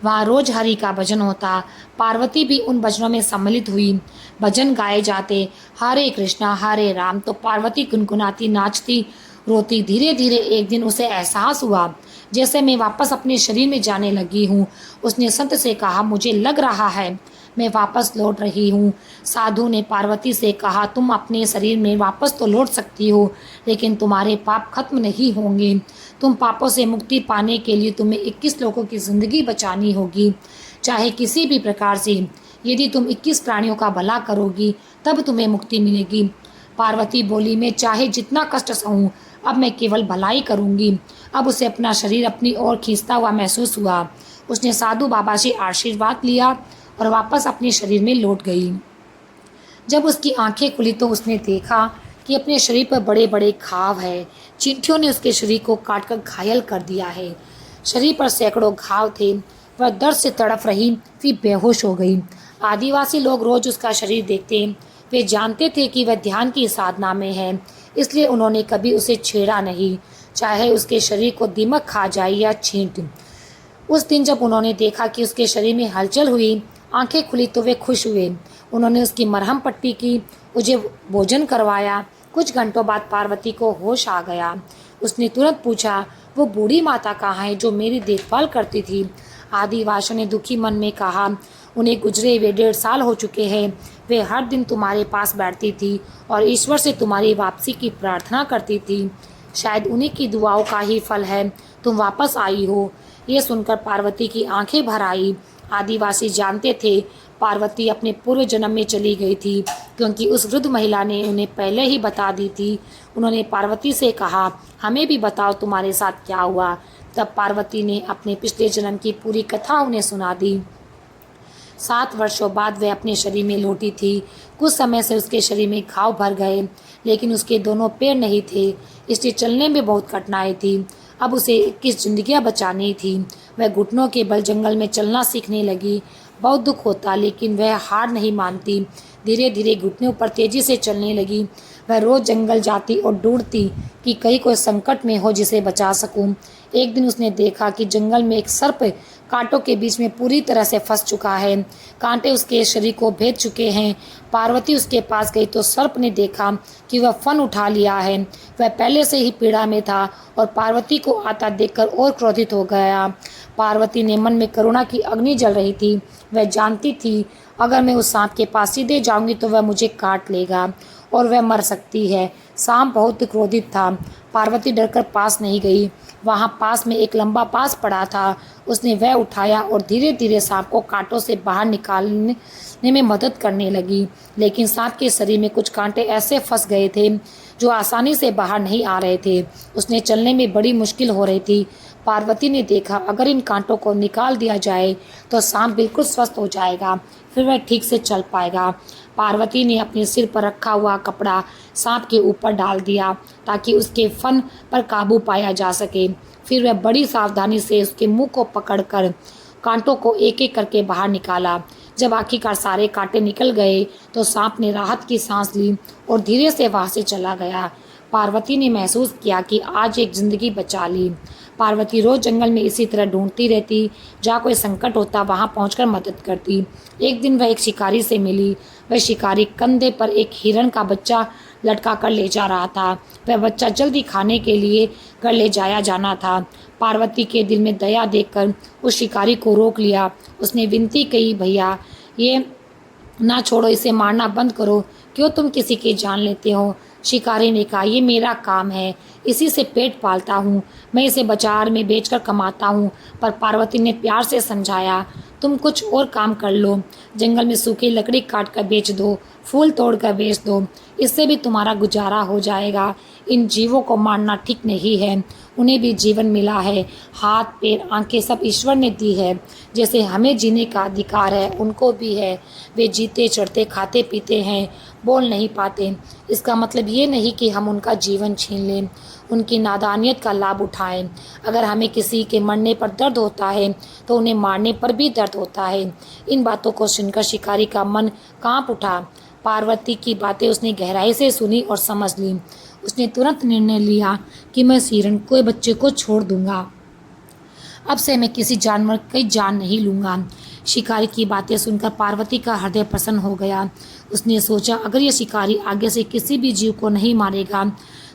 वहाँ रोज हरि का भजन होता। पार्वती भी उन भजनों में सम्मिलित हुई। भजन गाए जाते, हरे कृष्णा हरे राम, तो पार्वती गुनगुनाती, नाचती, रोती। धीरे धीरे एक दिन उसे एहसास हुआ जैसे मैं वापस अपने शरीर में जाने लगी हूँ। उसने संत से कहा, मुझे लग रहा है मैं वापस लौट रही हूँ। साधु ने पार्वती से कहा, तुम अपने शरीर में वापस तो लौट सकती हो, लेकिन तुम्हारे पाप खत्म नहीं होंगे। तुम पापों से मुक्ति पाने के लिए तुम्हें 21 लोगों की ज़िंदगी बचानी होगी, चाहे किसी भी प्रकार से। यदि तुम 21 प्राणियों का भला करोगी तब तुम्हें मुक्ति मिलेगी। पार्वती बोली, मैं चाहे जितना कष्ट सहूँ, अब मैं केवल भलाई करूँगी। अब उसे अपना शरीर अपनी ओर खींचता हुआ महसूस हुआ। उसने साधु बाबा से आशीर्वाद लिया और वापस अपने शरीर में लौट गई। जब उसकी आंखें खुली तो उसने देखा कि अपने शरीर पर बड़े बड़े घाव हैं। चींटियों ने उसके शरीर को काटकर घायल कर दिया है। शरीर पर सैकड़ों घाव थे। वह दर्द से तड़प रही, फिर बेहोश हो गई। आदिवासी लोग रोज उसका शरीर देखते। वे जानते थे कि वह ध्यान की साधना में है, इसलिए उन्होंने कभी उसे छेड़ा नहीं, चाहे उसके शरीर को दीमक खा जाए या छींट। उस दिन जब उन्होंने देखा कि उसके शरीर में हलचल हुई, आंखें खुली, तो वे खुश हुए। उन्होंने उसकी मरहम पट्टी की, उसे भोजन करवाया। कुछ घंटों बाद पार्वती को होश आ गया। उसने तुरंत पूछा, वो बूढ़ी माता कहाँ है जो मेरी देखभाल करती थी? आदिवासी ने दुखी मन में कहा, उन्हें गुजरे हुए 1.5 साल हो चुके हैं। वे हर दिन तुम्हारे पास बैठती थी और ईश्वर से तुम्हारी वापसी की प्रार्थना करती थी। शायद उन्हीं की दुआओं का ही फल है तुम वापस आई हो। ये सुनकर पार्वती की आंखें भर आई। आदिवासी जानते थे पार्वती अपने पूर्व जन्म में चली गई थी, क्योंकि उस वृद्ध महिला ने उन्हें पहले ही बता दी थी। उन्होंने पार्वती से कहा, हमें भी बताओ तुम्हारे साथ क्या हुआ। तब पार्वती ने अपने पिछले जन्म की पूरी कथा उन्हें सुना दी। 7 वर्षों बाद वह अपने शरीर में लौटी थी। कुछ समय से उसके शरीर में घाव भर गए, लेकिन उसके दोनों पैर नहीं थे, इसलिए चलने में बहुत कठिनाई थी। अब उसे 21 जिंदगियां बचानी थी। वह घुटनों के बल जंगल में चलना सीखने लगी। बहुत दुख होता, लेकिन वह हार नहीं मानती। धीरे धीरे घुटनों पर तेजी से चलने लगी। वह रोज जंगल जाती और ढूंढती कि कहीं कोई संकट में हो जिसे बचा सकूं। एक दिन उसने देखा कि जंगल में एक सर्प कांटों के बीच में पूरी तरह से फंस चुका है। कांटे उसके शरीर को भेद चुके हैं। पार्वती उसके पास गई तो सर्प ने देखा कि वह फन उठा लिया है। वह पहले से ही पीड़ा में था और पार्वती को आता देखकर और क्रोधित हो गया। पार्वती ने मन में करुणा की अग्नि जल रही थी। वह जानती थी अगर मैं उस सांप के पास सीधे जाऊंगी तो वह मुझे काट लेगा और वह मर सकती है। सांप बहुत क्रोधित था। पार्वती डरकर पास नहीं गई। वहाँ पास में एक लंबा बांस पड़ा था। उसने वह उठाया और धीरे धीरे सांप को कांटों से बाहर निकालने में मदद करने लगी। लेकिन सांप के शरीर में कुछ कांटे ऐसे फंस गए थे जो आसानी से बाहर नहीं आ रहे थे। उसने चलने में बड़ी मुश्किल हो रही थी। पार्वती ने देखा अगर इन कांटों को निकाल दिया जाए तो सांप बिल्कुल स्वस्थ हो जाएगा, फिर वह ठीक से चल पाएगा। पार्वती ने अपने सिर पर रखा हुआ कपड़ा सांप के ऊपर डाल दिया ताकि उसके फन पर काबू पाया जा सके। फिर वह बड़ी सावधानी से उसके मुंह को पकड़कर कांटों को एक एक करके बाहर निकाला। जब आखिरकार सारे कांटे निकल गए तो सांप ने राहत की सांस ली और धीरे से वहां से चला गया। पार्वती ने महसूस किया कि आज एक जिंदगी बचा ली। पार्वती रोज जंगल में इसी तरह ढूंढती रहती। जहाँ कोई संकट होता वहाँ पहुंचकर मदद करती। एक दिन वह एक शिकारी से मिली। वह शिकारी कंधे पर एक हिरण का बच्चा लटका कर ले जा रहा था। वह बच्चा जल्दी खाने के लिए घर ले जाया जाना था। पार्वती के दिल में दया देखकर उस शिकारी को रोक लिया। उसने विनती की, भैया ये ना छोड़ो, इसे मारना बंद करो। क्यों तुम किसी की जान लेते हो? शिकारी ने कहा, ये मेरा काम है, इसी से पेट पालता हूँ। मैं इसे बाजार में बेचकर कमाता हूँ। पर पार्वती ने प्यार से समझाया, तुम कुछ और काम कर लो। जंगल में सूखी लकड़ी काट कर बेच दो, फूल तोड़ कर बेच दो, इससे भी तुम्हारा गुजारा हो जाएगा। इन जीवों को मारना ठीक नहीं है, उन्हें भी जीवन मिला है। हाथ पैर आंखें सब ईश्वर ने दी है। जैसे हमें जीने का अधिकार है उनको भी है। वे जीते चढ़ते खाते पीते हैं, बोल नहीं पाते। इसका मतलब ये नहीं कि हम उनका जीवन छीन लें, उनकी नादानियत का लाभ उठाएं। अगर हमें किसी के मरने पर दर्द होता है तो उन्हें मारने पर भी दर्द होता है। इन बातों को सुनकर शिकारी का मन कांप उठा। पार्वती की बातें उसने गहराई से सुनी और समझ ली। उसने तुरंत निर्णय लिया कि मैं इस हिरण के बच्चे को छोड़ दूंगा। अब से मैं किसी जानवर की जान नहीं लूँगा। शिकारी की बातें सुनकर पार्वती का हृदय प्रसन्न हो गया। उसने सोचा अगर ये शिकारी आगे से किसी भी जीव को नहीं मारेगा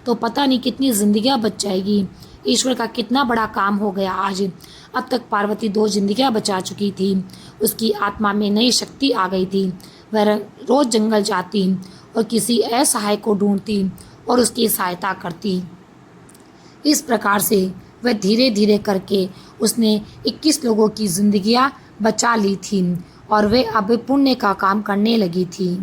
तो पता नहीं कितनी जिंदगियां बच जाएगी। ईश्वर का कितना बड़ा काम हो गया आज। अब तक पार्वती 2 जिंदगियां बचा चुकी थी। उसकी आत्मा में नई शक्ति आ गई थी। वह रोज जंगल जाती और किसी असहाय को ढूंढती और उसकी सहायता करती। इस प्रकार से वह धीरे धीरे करके उसने 21 लोगों की जिंदगियां बचा ली थी और वे अब पुण्य का काम करने लगी थी।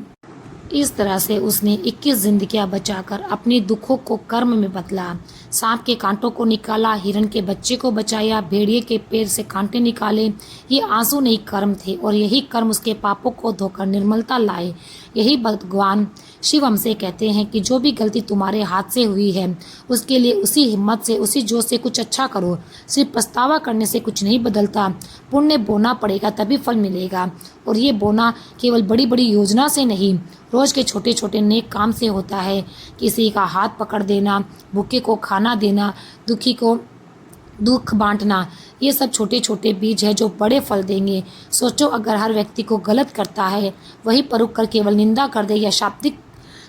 इस तरह से उसने 21 जिंदगियां बचाकर अपने दुखों को कर्म में बदला। सांप के कांटों को निकाला, हिरण के बच्चे को बचाया, भेड़िए के पैर से कांटे निकाले। ये आंसू नहीं कर्म थे और यही कर्म उसके पापों को धोकर निर्मलता लाए। यही भगवान शिव हमसे कहते हैं कि जो भी गलती तुम्हारे हाथ से हुई है उसके लिए उसी हिम्मत से, उसी जोश से कुछ अच्छा करो। सिर्फ पछतावा करने से कुछ नहीं बदलता। पुण्य बोना पड़ेगा तभी फल मिलेगा। और ये बोना केवल बड़ी बड़ी योजना से नहीं, रोज के छोटे छोटे नेक काम से होता है। किसी का हाथ पकड़ देना, भूखे को खाना देना, दुखी को दुख बांटना, ये सब छोटे छोटे बीज है जो बड़े फल देंगे। सोचो अगर हर व्यक्ति को गलत करता है वही परुक कर केवल निंदा कर दे या शाब्दिक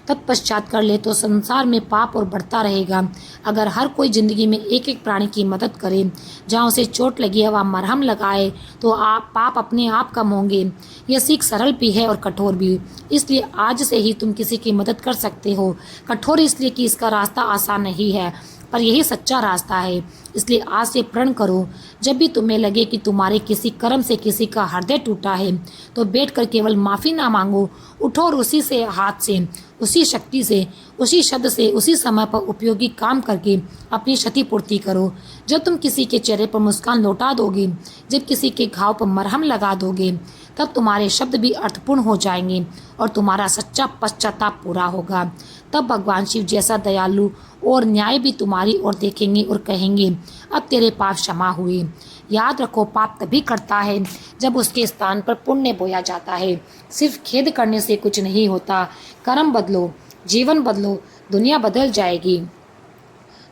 तत्पश्चात कर ले तो संसार में पाप और बढ़ता रहेगा। अगर हर कोई जिंदगी में एक एक प्राणी की मदद करे, जहाँ उसे चोट लगी है वह मरहम लगाए, तो आप पाप अपने आप कम होंगे। यह सीख सरल भी है और कठोर भी, इसलिए आज से ही तुम किसी की मदद कर सकते हो। कठोर इसलिए कि इसका रास्ता आसान नहीं है, पर यही सच्चा रास्ता है। इसलिए आज से प्रण करो, जब भी तुम्हें लगे कि तुम्हारे किसी कर्म से किसी का हृदय टूटा है, तो बैठकर केवल माफ़ी ना मांगो, उठो और उसी से हाथ से, उसी शक्ति से, उसी शब्द से, उसी समय पर उपयोगी काम करके अपनी क्षतिपूर्ति करो। जब तुम किसी के चेहरे पर मुस्कान लौटा दोगे, जब किसी के घाव पर मरहम लगा दोगे, तब तुम्हारे शब्द भी अर्थपूर्ण हो जाएंगे और तुम्हारा सच्चा पश्चाताप पूरा होगा। तब भगवान शिव जैसा दयालु और न्याय भी तुम्हारी ओर देखेंगे और कहेंगे, अब तेरे पाप क्षमा हुए। याद रखो, पाप तभी करता है जब उसके स्थान पर पुण्य बोया जाता है। सिर्फ खेद करने से कुछ नहीं होता। कर्म बदलो, जीवन बदलो, दुनिया बदल जाएगी।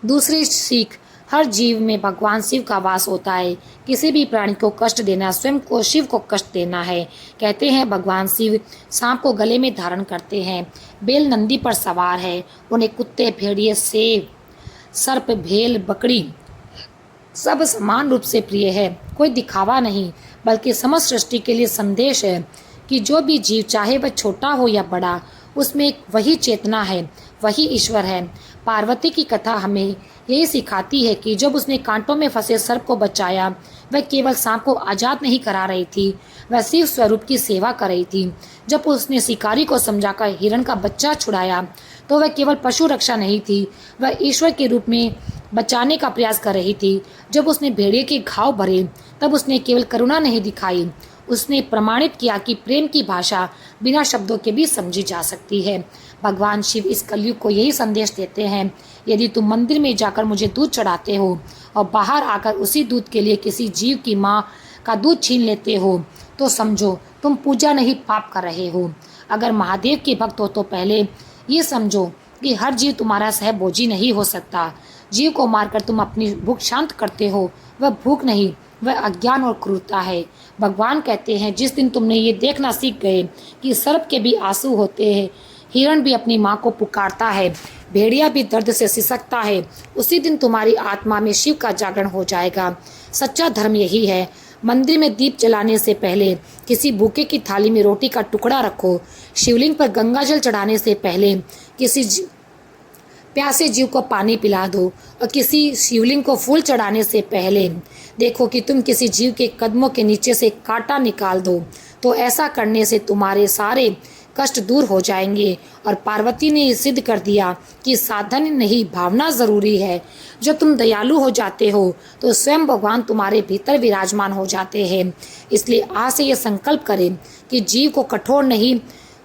दूसरी सीख, हर जीव में भगवान शिव का वास होता है। किसी भी प्राणी को कष्ट देना स्वयं को शिव को कष्ट देना है। कहते हैं भगवान शिव सांप को गले में धारण करते हैं, बेल नंदी पर सवार है, उन्हें कुत्ते, भेड़िए, सेब, सर्प, भेल, बकरी सब समान रूप से प्रिय है। कोई दिखावा नहीं, बल्कि समस्त सृष्टि के लिए संदेश है कि जो भी जीव, चाहे वह छोटा हो या बड़ा, उसमें एक वही चेतना है, वही ईश्वर है। पार्वती की कथा हमें यही सिखाती है कि जब उसने कांटों में फंसे सर्प को बचाया, वह केवल सांप को आज़ाद नहीं करा रही थी, वह शिव स्वरूप की सेवा कर रही थी। जब उसने शिकारी को समझाकर हिरण का बच्चा छुड़ाया, तो वह केवल पशु रक्षा नहीं थी, वह ईश्वर के रूप में बचाने का प्रयास कर रही थी। जब उसने भेड़िए के घाव भरे, तब उसने केवल करुणा नहीं दिखाई, उसने प्रमाणित किया कि प्रेम की भाषा बिना शब्दों के भी समझी जा सकती है। भगवान शिव इस कलयुग को यही संदेश देते हैं, यदि तुम मंदिर में जाकर मुझे दूध चढ़ाते हो और बाहर आकर उसी दूध के लिए किसी जीव की माँ का दूध छीन लेते हो, तो समझो तुम पूजा नहीं पाप कर रहे हो। अगर महादेव के भक्त हो तो पहले ये समझो कि हर जीव तुम्हारा सहभोजी नहीं हो सकता। जीव को मारकर तुम अपनी भूख शांत करते हो, वह भूख नहीं, वह अज्ञान और क्रूरता है। भगवान कहते हैं, जिस दिन तुमने ये देखना सीख गए कि सर्प के भी आंसू होते हैं, हिरण भी अपनी माँ को पुकारता है, भेड़िया भी दर्द से सिसकता है, उसी दिन तुम्हारी आत्मा में शिव का जागरण हो जाएगा। सच्चा धर्म यही है। मंदिर में दीप जलाने से पहले किसी भूखे की थाली में रोटी का टुकड़ा रखो। शिवलिंग पर गंगा जल चढ़ाने से पहले किसी प्यासे जीव को पानी पिला दो, और किसी शिवलिंग को फूल चढ़ाने से पहले देखो कि तुम किसी जीव के कदमों के नीचे से कांटा निकाल दो। तो ऐसा करने से तुम्हारे सारे कष्ट दूर हो जाएंगे। और पार्वती ने सिद्ध कर दिया कि साधन नहीं, भावना जरूरी है। जब तुम दयालु हो जाते हो तो स्वयं भगवान तुम्हारे भीतर विराजमान हो जाते हैं। इसलिए आज से ये संकल्प करें कि जीव को कठोर नहीं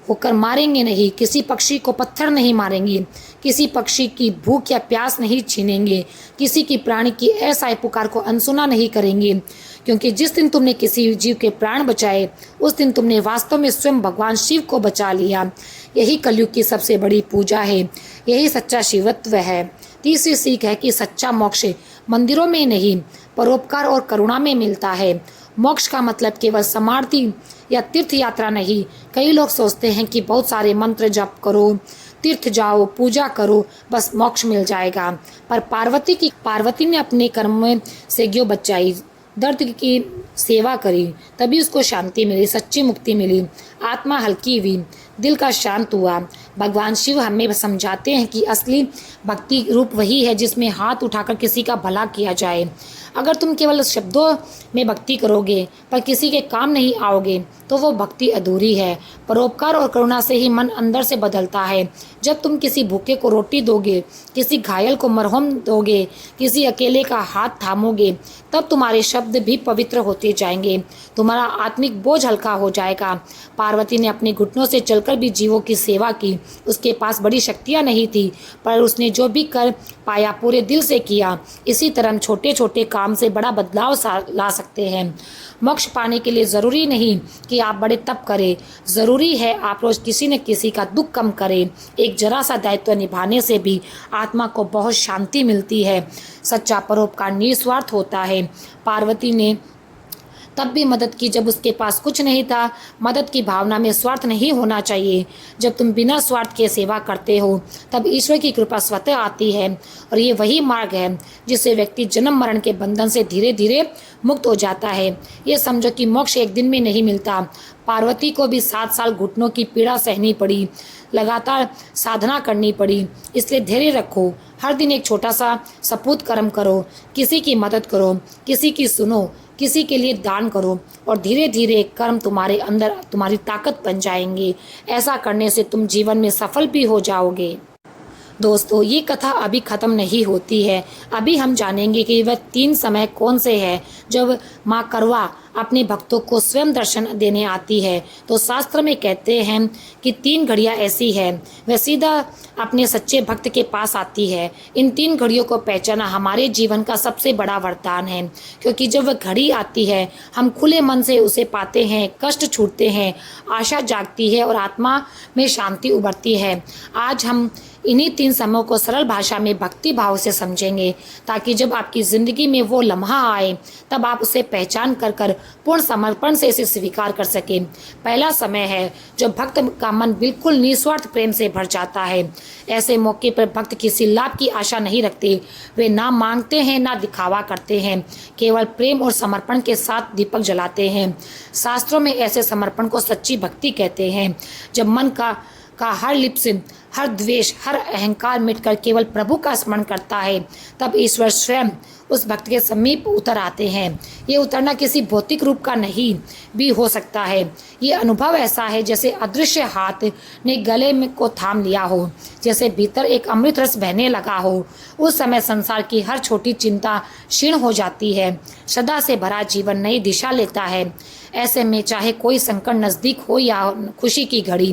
होकर मारेंगे नहीं, किसी पक्षी को पत्थर नहीं मारेंगे, किसी पक्षी की भूख या प्यास नहीं छीनेंगे, किसी की प्राणी की असहाय पुकार को अनसुना नहीं करेंगे। क्योंकि जिस दिन तुमने किसी जीव के प्राण बचाए, उस दिन तुमने वास्तव में स्वयं भगवान शिव को बचा लिया। यही कलयुग की सबसे बड़ी पूजा है, यही सच्चा शिवत्व है। तीसरी सीख है कि सच्चा मोक्ष मंदिरों में नहीं, परोपकार और करुणा में मिलता है। मोक्ष का मतलब केवल समाधि या तीर्थ यात्रा नहीं। कई लोग सोचते हैं कि बहुत सारे मंत्र जप करो, तीर्थ जाओ, पूजा करो, बस मोक्ष मिल जाएगा। पर पार्वती ने अपने कर्म से क्यों बचाई, दर्द की सेवा करी, तभी उसको शांति मिली, सच्ची मुक्ति मिली, आत्मा हल्की हुई, दिल का शांत हुआ। भगवान शिव हमें समझाते हैं कि असली भक्ति रूप वही है जिसमें हाथ उठाकर किसी का भला किया जाए। अगर तुम केवल शब्दों में भक्ति करोगे पर किसी के काम नहीं आओगे, तो वो भक्ति अधूरी है। परोपकार और करुणा से ही मन अंदर से बदलता है। जब तुम किसी भूखे को रोटी दोगे, किसी घायल को मरहम दोगे, किसी अकेले का हाथ थामोगे, तब तुम्हारे शब्द भी पवित्र होते जाएंगे, तुम्हारा आत्मिक बोझ हल्का हो जाएगा। पार्वती ने अपने घुटनों से चलकर भी जीवों की सेवा की। उसके पास बड़ी शक्तियाँ नहीं थी, पर उसने जो भी कर पाया पूरे दिल से किया। इसी तरह हम छोटे छोटे काम से बड़ा बदलाव ला सकते हैं। मोक्ष पाने के लिए ज़रूरी नहीं कि आप बड़े तप करें, ज़रूरी है आप रोज़ किसी न किसी का दुख कम करें। एक जरा सा दायित्व निभाने से भी आत्मा को बहुत शांति मिलती है। सच्चा परोपकार निस्वार्थ होता है। पार्वती ने तब भी मदद की जब उसके पास कुछ नहीं था। मदद की भावना में स्वार्थ नहीं होना चाहिए। जब तुम बिना स्वार्थ के सेवा करते हो तब ईश्वर की कृपा स्वतः आती है, और ये वही मार्ग है जिससे व्यक्ति जन्म मरण के बंधन से धीरे धीरे मुक्त हो जाता है। ये समझो कि मोक्ष एक दिन में नहीं मिलता। पार्वती को भी 7 साल घुटनों की पीड़ा सहनी पड़ी, लगातार साधना करनी पड़ी। इसलिए धैर्य रखो, हर दिन एक छोटा सा सपूत कर्म करो, किसी की मदद करो, किसी की सुनो, किसी के लिए दान करो, और धीरे धीरे कर्म तुम्हारे अंदर तुम्हारी ताकत बन जाएंगे। ऐसा करने से तुम जीवन में सफल भी हो जाओगे। दोस्तों, ये कथा अभी ख़त्म नहीं होती है। अभी हम जानेंगे कि वह 3 समय कौन से हैं जब माँ करवा अपने भक्तों को स्वयं दर्शन देने आती है। तो शास्त्र में कहते हैं कि 3 घड़ियाँ ऐसी है, वह सीधा अपने सच्चे भक्त के पास आती है। इन 3 घड़ियों को पहचाना हमारे जीवन का सबसे बड़ा वरदान है, क्योंकि जब वह घड़ी आती है हम खुले मन से उसे पाते हैं, कष्ट छूटते हैं, आशा जागती है और आत्मा में शांति उभरती है। आज हम इन्हीं 3 समयों को सरल भाषा में भक्ति भाव से समझेंगे, ताकि जब आपकी ज़िंदगी में वो लम्हा आए तब आप उसे पहचान कर कर पूर्ण समर्पण से इसे स्वीकार कर सकें। पहला समय है जब भक्त का मन बिल्कुल निस्वार्थ प्रेम से भर जाता है। ऐसे मौके पर भक्त किसी लाभ की आशा नहीं रखते। वे ना मांगते हैं ना दिखावा करते हैं, केवल प्रेम और समर्पण के साथ दीपक जलाते हैं। शास्त्रों में ऐसे समर्पण को सच्ची भक्ति कहते हैं। जब मन का हर लिप्स, हर द्वेष, हर अहंकार मिटकर केवल प्रभु का स्मरण करता है, तब ईश्वर स्वयं उस भक्त के समीप उतर आते हैं। ये उतरना किसी भौतिक रूप का नहीं भी हो सकता है। ये अनुभव ऐसा है जैसे अदृश्य हाथ ने गले में को थाम लिया हो, जैसे भीतर एक अमृत रस बहने लगा हो। उस समय संसार की हर छोटी चिंता क्षीण हो जाती है, सदा से भरा जीवन नई दिशा लेता है। ऐसे में चाहे कोई संकट नज़दीक हो या खुशी की घड़ी,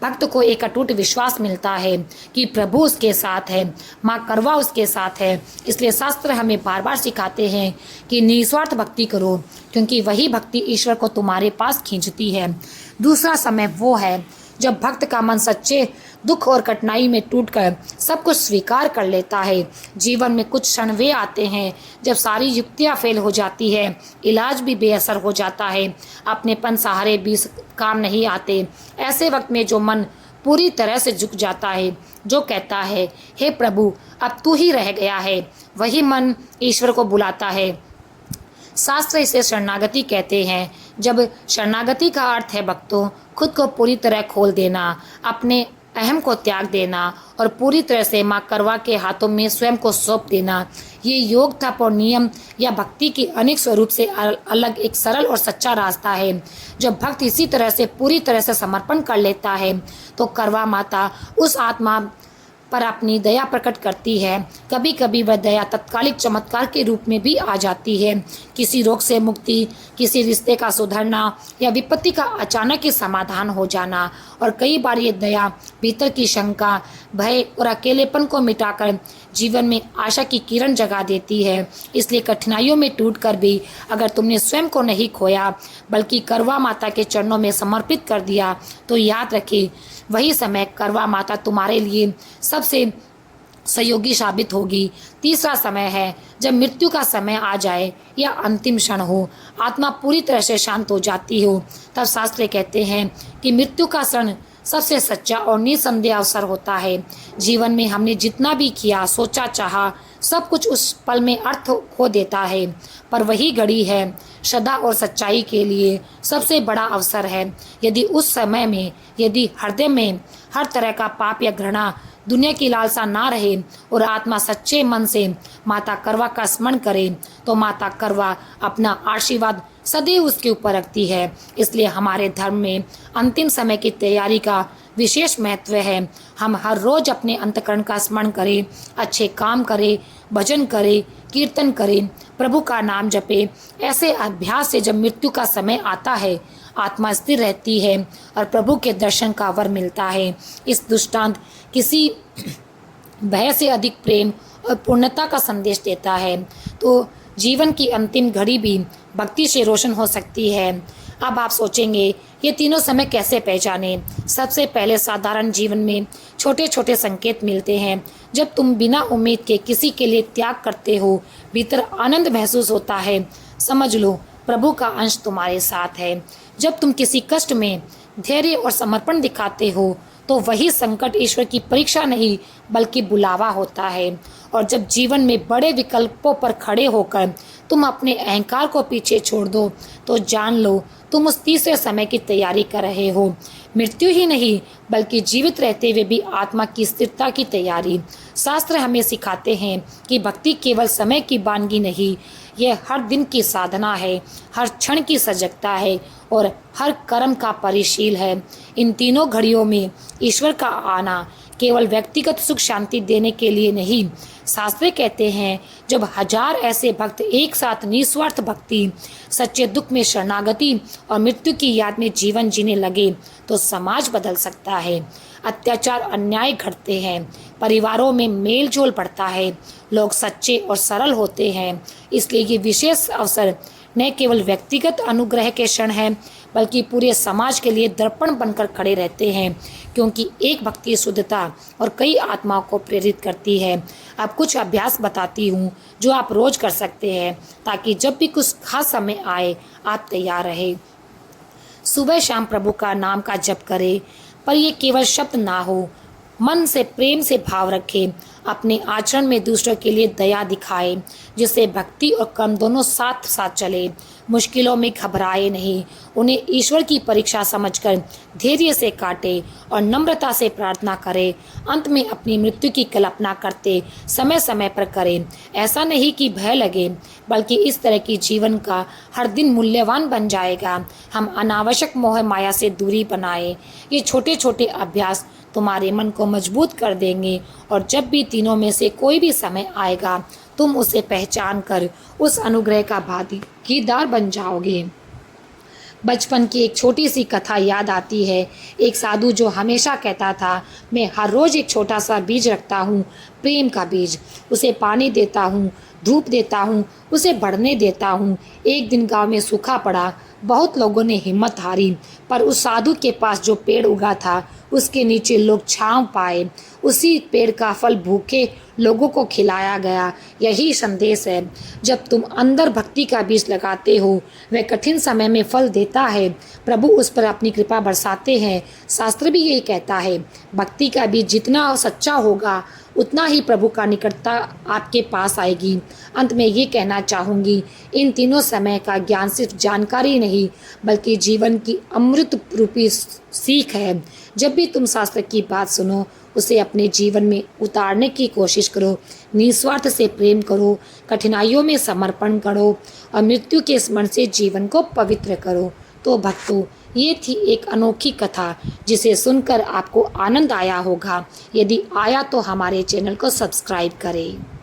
भक्त को एक अटूट विश्वास मिलता है कि प्रभु उसके साथ है, माँ करवा उसके साथ है। इसलिए शास्त्र हमें बार बार सिखाते हैं कि निस्वार्थ भक्ति करो, क्योंकि वही भक्ति ईश्वर को तुम्हारे पास खींचती है। दूसरा समय वो है जब भक्त का मन सच्चे दुख और कठिनाई में टूटकर सब कुछ स्वीकार कर लेता है। जीवन में कुछ क्षण वे आते हैं जब सारी युक्तियां फेल हो जाती है, इलाज भी बेअसर हो जाता है, अपनेपन सहारे भी काम नहीं आते। ऐसे वक्त में जो मन पूरी तरह से झुक जाता है, जो कहता है हे प्रभु अब तू ही रह गया है, वही मन ईश्वर को बुलाता है। शास्त्र इसे शरणागति कहते हैं। जब शरणागति का अर्थ है भक्तों खुद को पूरी तरह खोल देना, अपने अहम को त्याग देना और पूरी तरह से माँ करवा के हाथों में स्वयं को सौंप देना। ये योग तप और नियम या भक्ति के अनेक स्वरूप से अलग एक सरल और सच्चा रास्ता है। जब भक्त इसी तरह से पूरी तरह से समर्पण कर लेता है तो करवा माता उस आत्मा पर अपनी दया प्रकट करती है। कभी कभी वह दया तत्कालिक चमत्कार के रूप में भी आ जाती है। किसी रोग से मुक्ति, किसी रिश्ते का सुधरना या विपत्ति का अचानक ही समाधान हो जाना। और कई बार ये दया भीतर की शंका, भय और अकेलेपन को मिटाकर जीवन में आशा की किरण जगा देती है। इसलिए कठिनाइयों में टूटकर भी अगर तुमने स्वयं को नहीं खोया बल्कि करवा माता के चरणों में समर्पित कर दिया तो याद रखिए वही समय करवा माता तुम्हारे लिए सबसे सहयोगी साबित होगी। तीसरा समय है जब मृत्यु का समय आ जाए या अंतिम क्षण हो, आत्मा पूरी तरह से शांत हो जाती हो, तब शास्त्र कहते हैं कि मृत्यु का क्षण सबसे सच्चा और निसंदेह अवसर होता है। जीवन में हमने जितना भी किया, सोचा, चाहा, सब कुछ उस पल में अर्थ खो देता है, पर वही घड़ी है सदा और सच्चाई के लिए सबसे बड़ा अवसर है। यदि उस समय में, यदि हृदय में हर तरह का पाप या घृणा, दुनिया की लालसा ना रहे और आत्मा सच्चे मन से माता करवा का स्मरण करे तो माता करवा अपना आशीर्वाद सदैव उसके ऊपर रखती है। इसलिए हमारे धर्म में अंतिम समय की तैयारी का विशेष महत्व है। हम हर रोज अपने अंतकरण का स्मरण करें, अच्छे काम करें, भजन करें, कीर्तन करें, प्रभु का नाम जपें। ऐसे अभ्यास से जब मृत्यु का समय आता है आत्मा स्थिर रहती है और प्रभु के दर्शन का वर मिलता है। इस दृष्टांत किसी भय से अधिक प्रेम और पूर्णता का संदेश देता है। तो जीवन की अंतिम घड़ी भी भक्ति से रोशन हो सकती है। अब आप सोचेंगे ये तीनों समय कैसे पहचाने। सबसे पहले साधारण जीवन में छोटे छोटे संकेत मिलते हैं। जब तुम बिना उम्मीद के किसी के लिए त्याग करते हो, भीतर आनंद महसूस होता है। समझ लो प्रभु का अंश तुम्हारे साथ है। जब तुम किसी कष्ट में धैर्य और समर्पण दिखाते हो तो वही संकट ईश्वर की परीक्षा नहीं बल्कि बुलावा होता है। और जब जीवन में बड़े विकल्पों पर खड़े होकर तुम अपने अहंकार को पीछे छोड़ दो तो जान लो तुम उस तीसरे समय की तैयारी कर रहे हो। मृत्यु ही नहीं बल्कि जीवित रहते हुए भी आत्मा की स्थिरता की तैयारी। शास्त्र हमें सिखाते हैं कि भक्ति केवल समय की वानगी नहीं, यह हर दिन की साधना है, हर क्षण की सजगता है और हर कर्म का परिशील है। इन तीनों घड़ियों में ईश्वर का आना केवल व्यक्तिगत सुख शांति देने के लिए नहीं। शास्त्र कहते हैं जब 1000 ऐसे भक्त एक साथ निस्वार्थ भक्ति, सच्चे दुख में शरणागति और मृत्यु की याद में जीवन जीने लगे तो समाज बदल सकता है। अत्याचार अन्याय घटते हैं, परिवारों में मेल जोल बढ़ता है, लोग सच्चे और सरल होते हैं। इसलिए ये विशेष अवसर न केवल व्यक्तिगत अनुग्रह के क्षण हैं बल्कि पूरे समाज के लिए दर्पण बनकर खड़े रहते हैं, क्योंकि एक भक्ति शुद्धता और कई आत्माओं को प्रेरित करती है। अब कुछ अभ्यास बताती हूँ जो आप रोज कर सकते हैं ताकि जब भी कुछ खास समय आए आप तैयार रहे। सुबह शाम प्रभु का नाम का जप करें, पर ये केवल शब्द ना हो, मन से प्रेम से भाव रखें। अपने आचरण में दूसरों के लिए दया दिखाएं, जिससे भक्ति और कर्म दोनों साथ साथ चले। मुश्किलों में घबराए नहीं, उन्हें ईश्वर की परीक्षा समझकर धैर्य से काटे और नम्रता से प्रार्थना करें। अंत में अपनी मृत्यु की कल्पना करते समय समय पर करें। ऐसा नहीं कि भय लगे, बल्कि इस तरह की जीवन का हर दिन मूल्यवान बन जाएगा। हम अनावश्यक मोह माया से दूरी बनाएं। ये छोटे छोटे अभ्यास तुम्हारे मन को मजबूत कर देंगे और जब भी तीनों में से कोई भी समय आएगा तुम उसे पहचान कर उस अनुग्रह का भागीदार बन जाओगे। बचपन की एक छोटी सी कथा याद आती है। एक साधु जो हमेशा कहता था, मैं हर रोज़ एक छोटा सा बीज रखता हूँ, प्रेम का बीज। उसे पानी देता हूँ, धूप देता हूँ, उसे बढ़ने देता हूँ। एक दिन गांव में सूखा पड़ा, बहुत लोगों ने हिम्मत हारी, पर उस साधु के पास जो पेड़ उगा था उसके नीचे लोग छांव पाए। उसी पेड़ का फल भूखे लोगों को खिलाया गया। यही संदेश है, जब तुम अंदर भक्ति का बीज लगाते हो वह कठिन समय में फल देता है। प्रभु उस पर अपनी कृपा बरसाते हैं। शास्त्र भी यही कहता है, भक्ति का बीज जितना सच्चा होगा उतना ही प्रभु का निकटता आपके पास आएगी। अंत में ये कहना चाहूँगी, इन तीनों समय का ज्ञान सिर्फ जानकारी नहीं बल्कि जीवन की अमृत रूपी सीख है। जब भी तुम शास्त्र की बात सुनो उसे अपने जीवन में उतारने की कोशिश करो। निस्वार्थ से प्रेम करो, कठिनाइयों में समर्पण करो और मृत्यु के स्मरण से जीवन को पवित्र करो। तो भक्तों, ये थी एक अनोखी कथा जिसे सुनकर आपको आनंद आया होगा। यदि आया तो हमारे चैनल को सब्सक्राइब करें।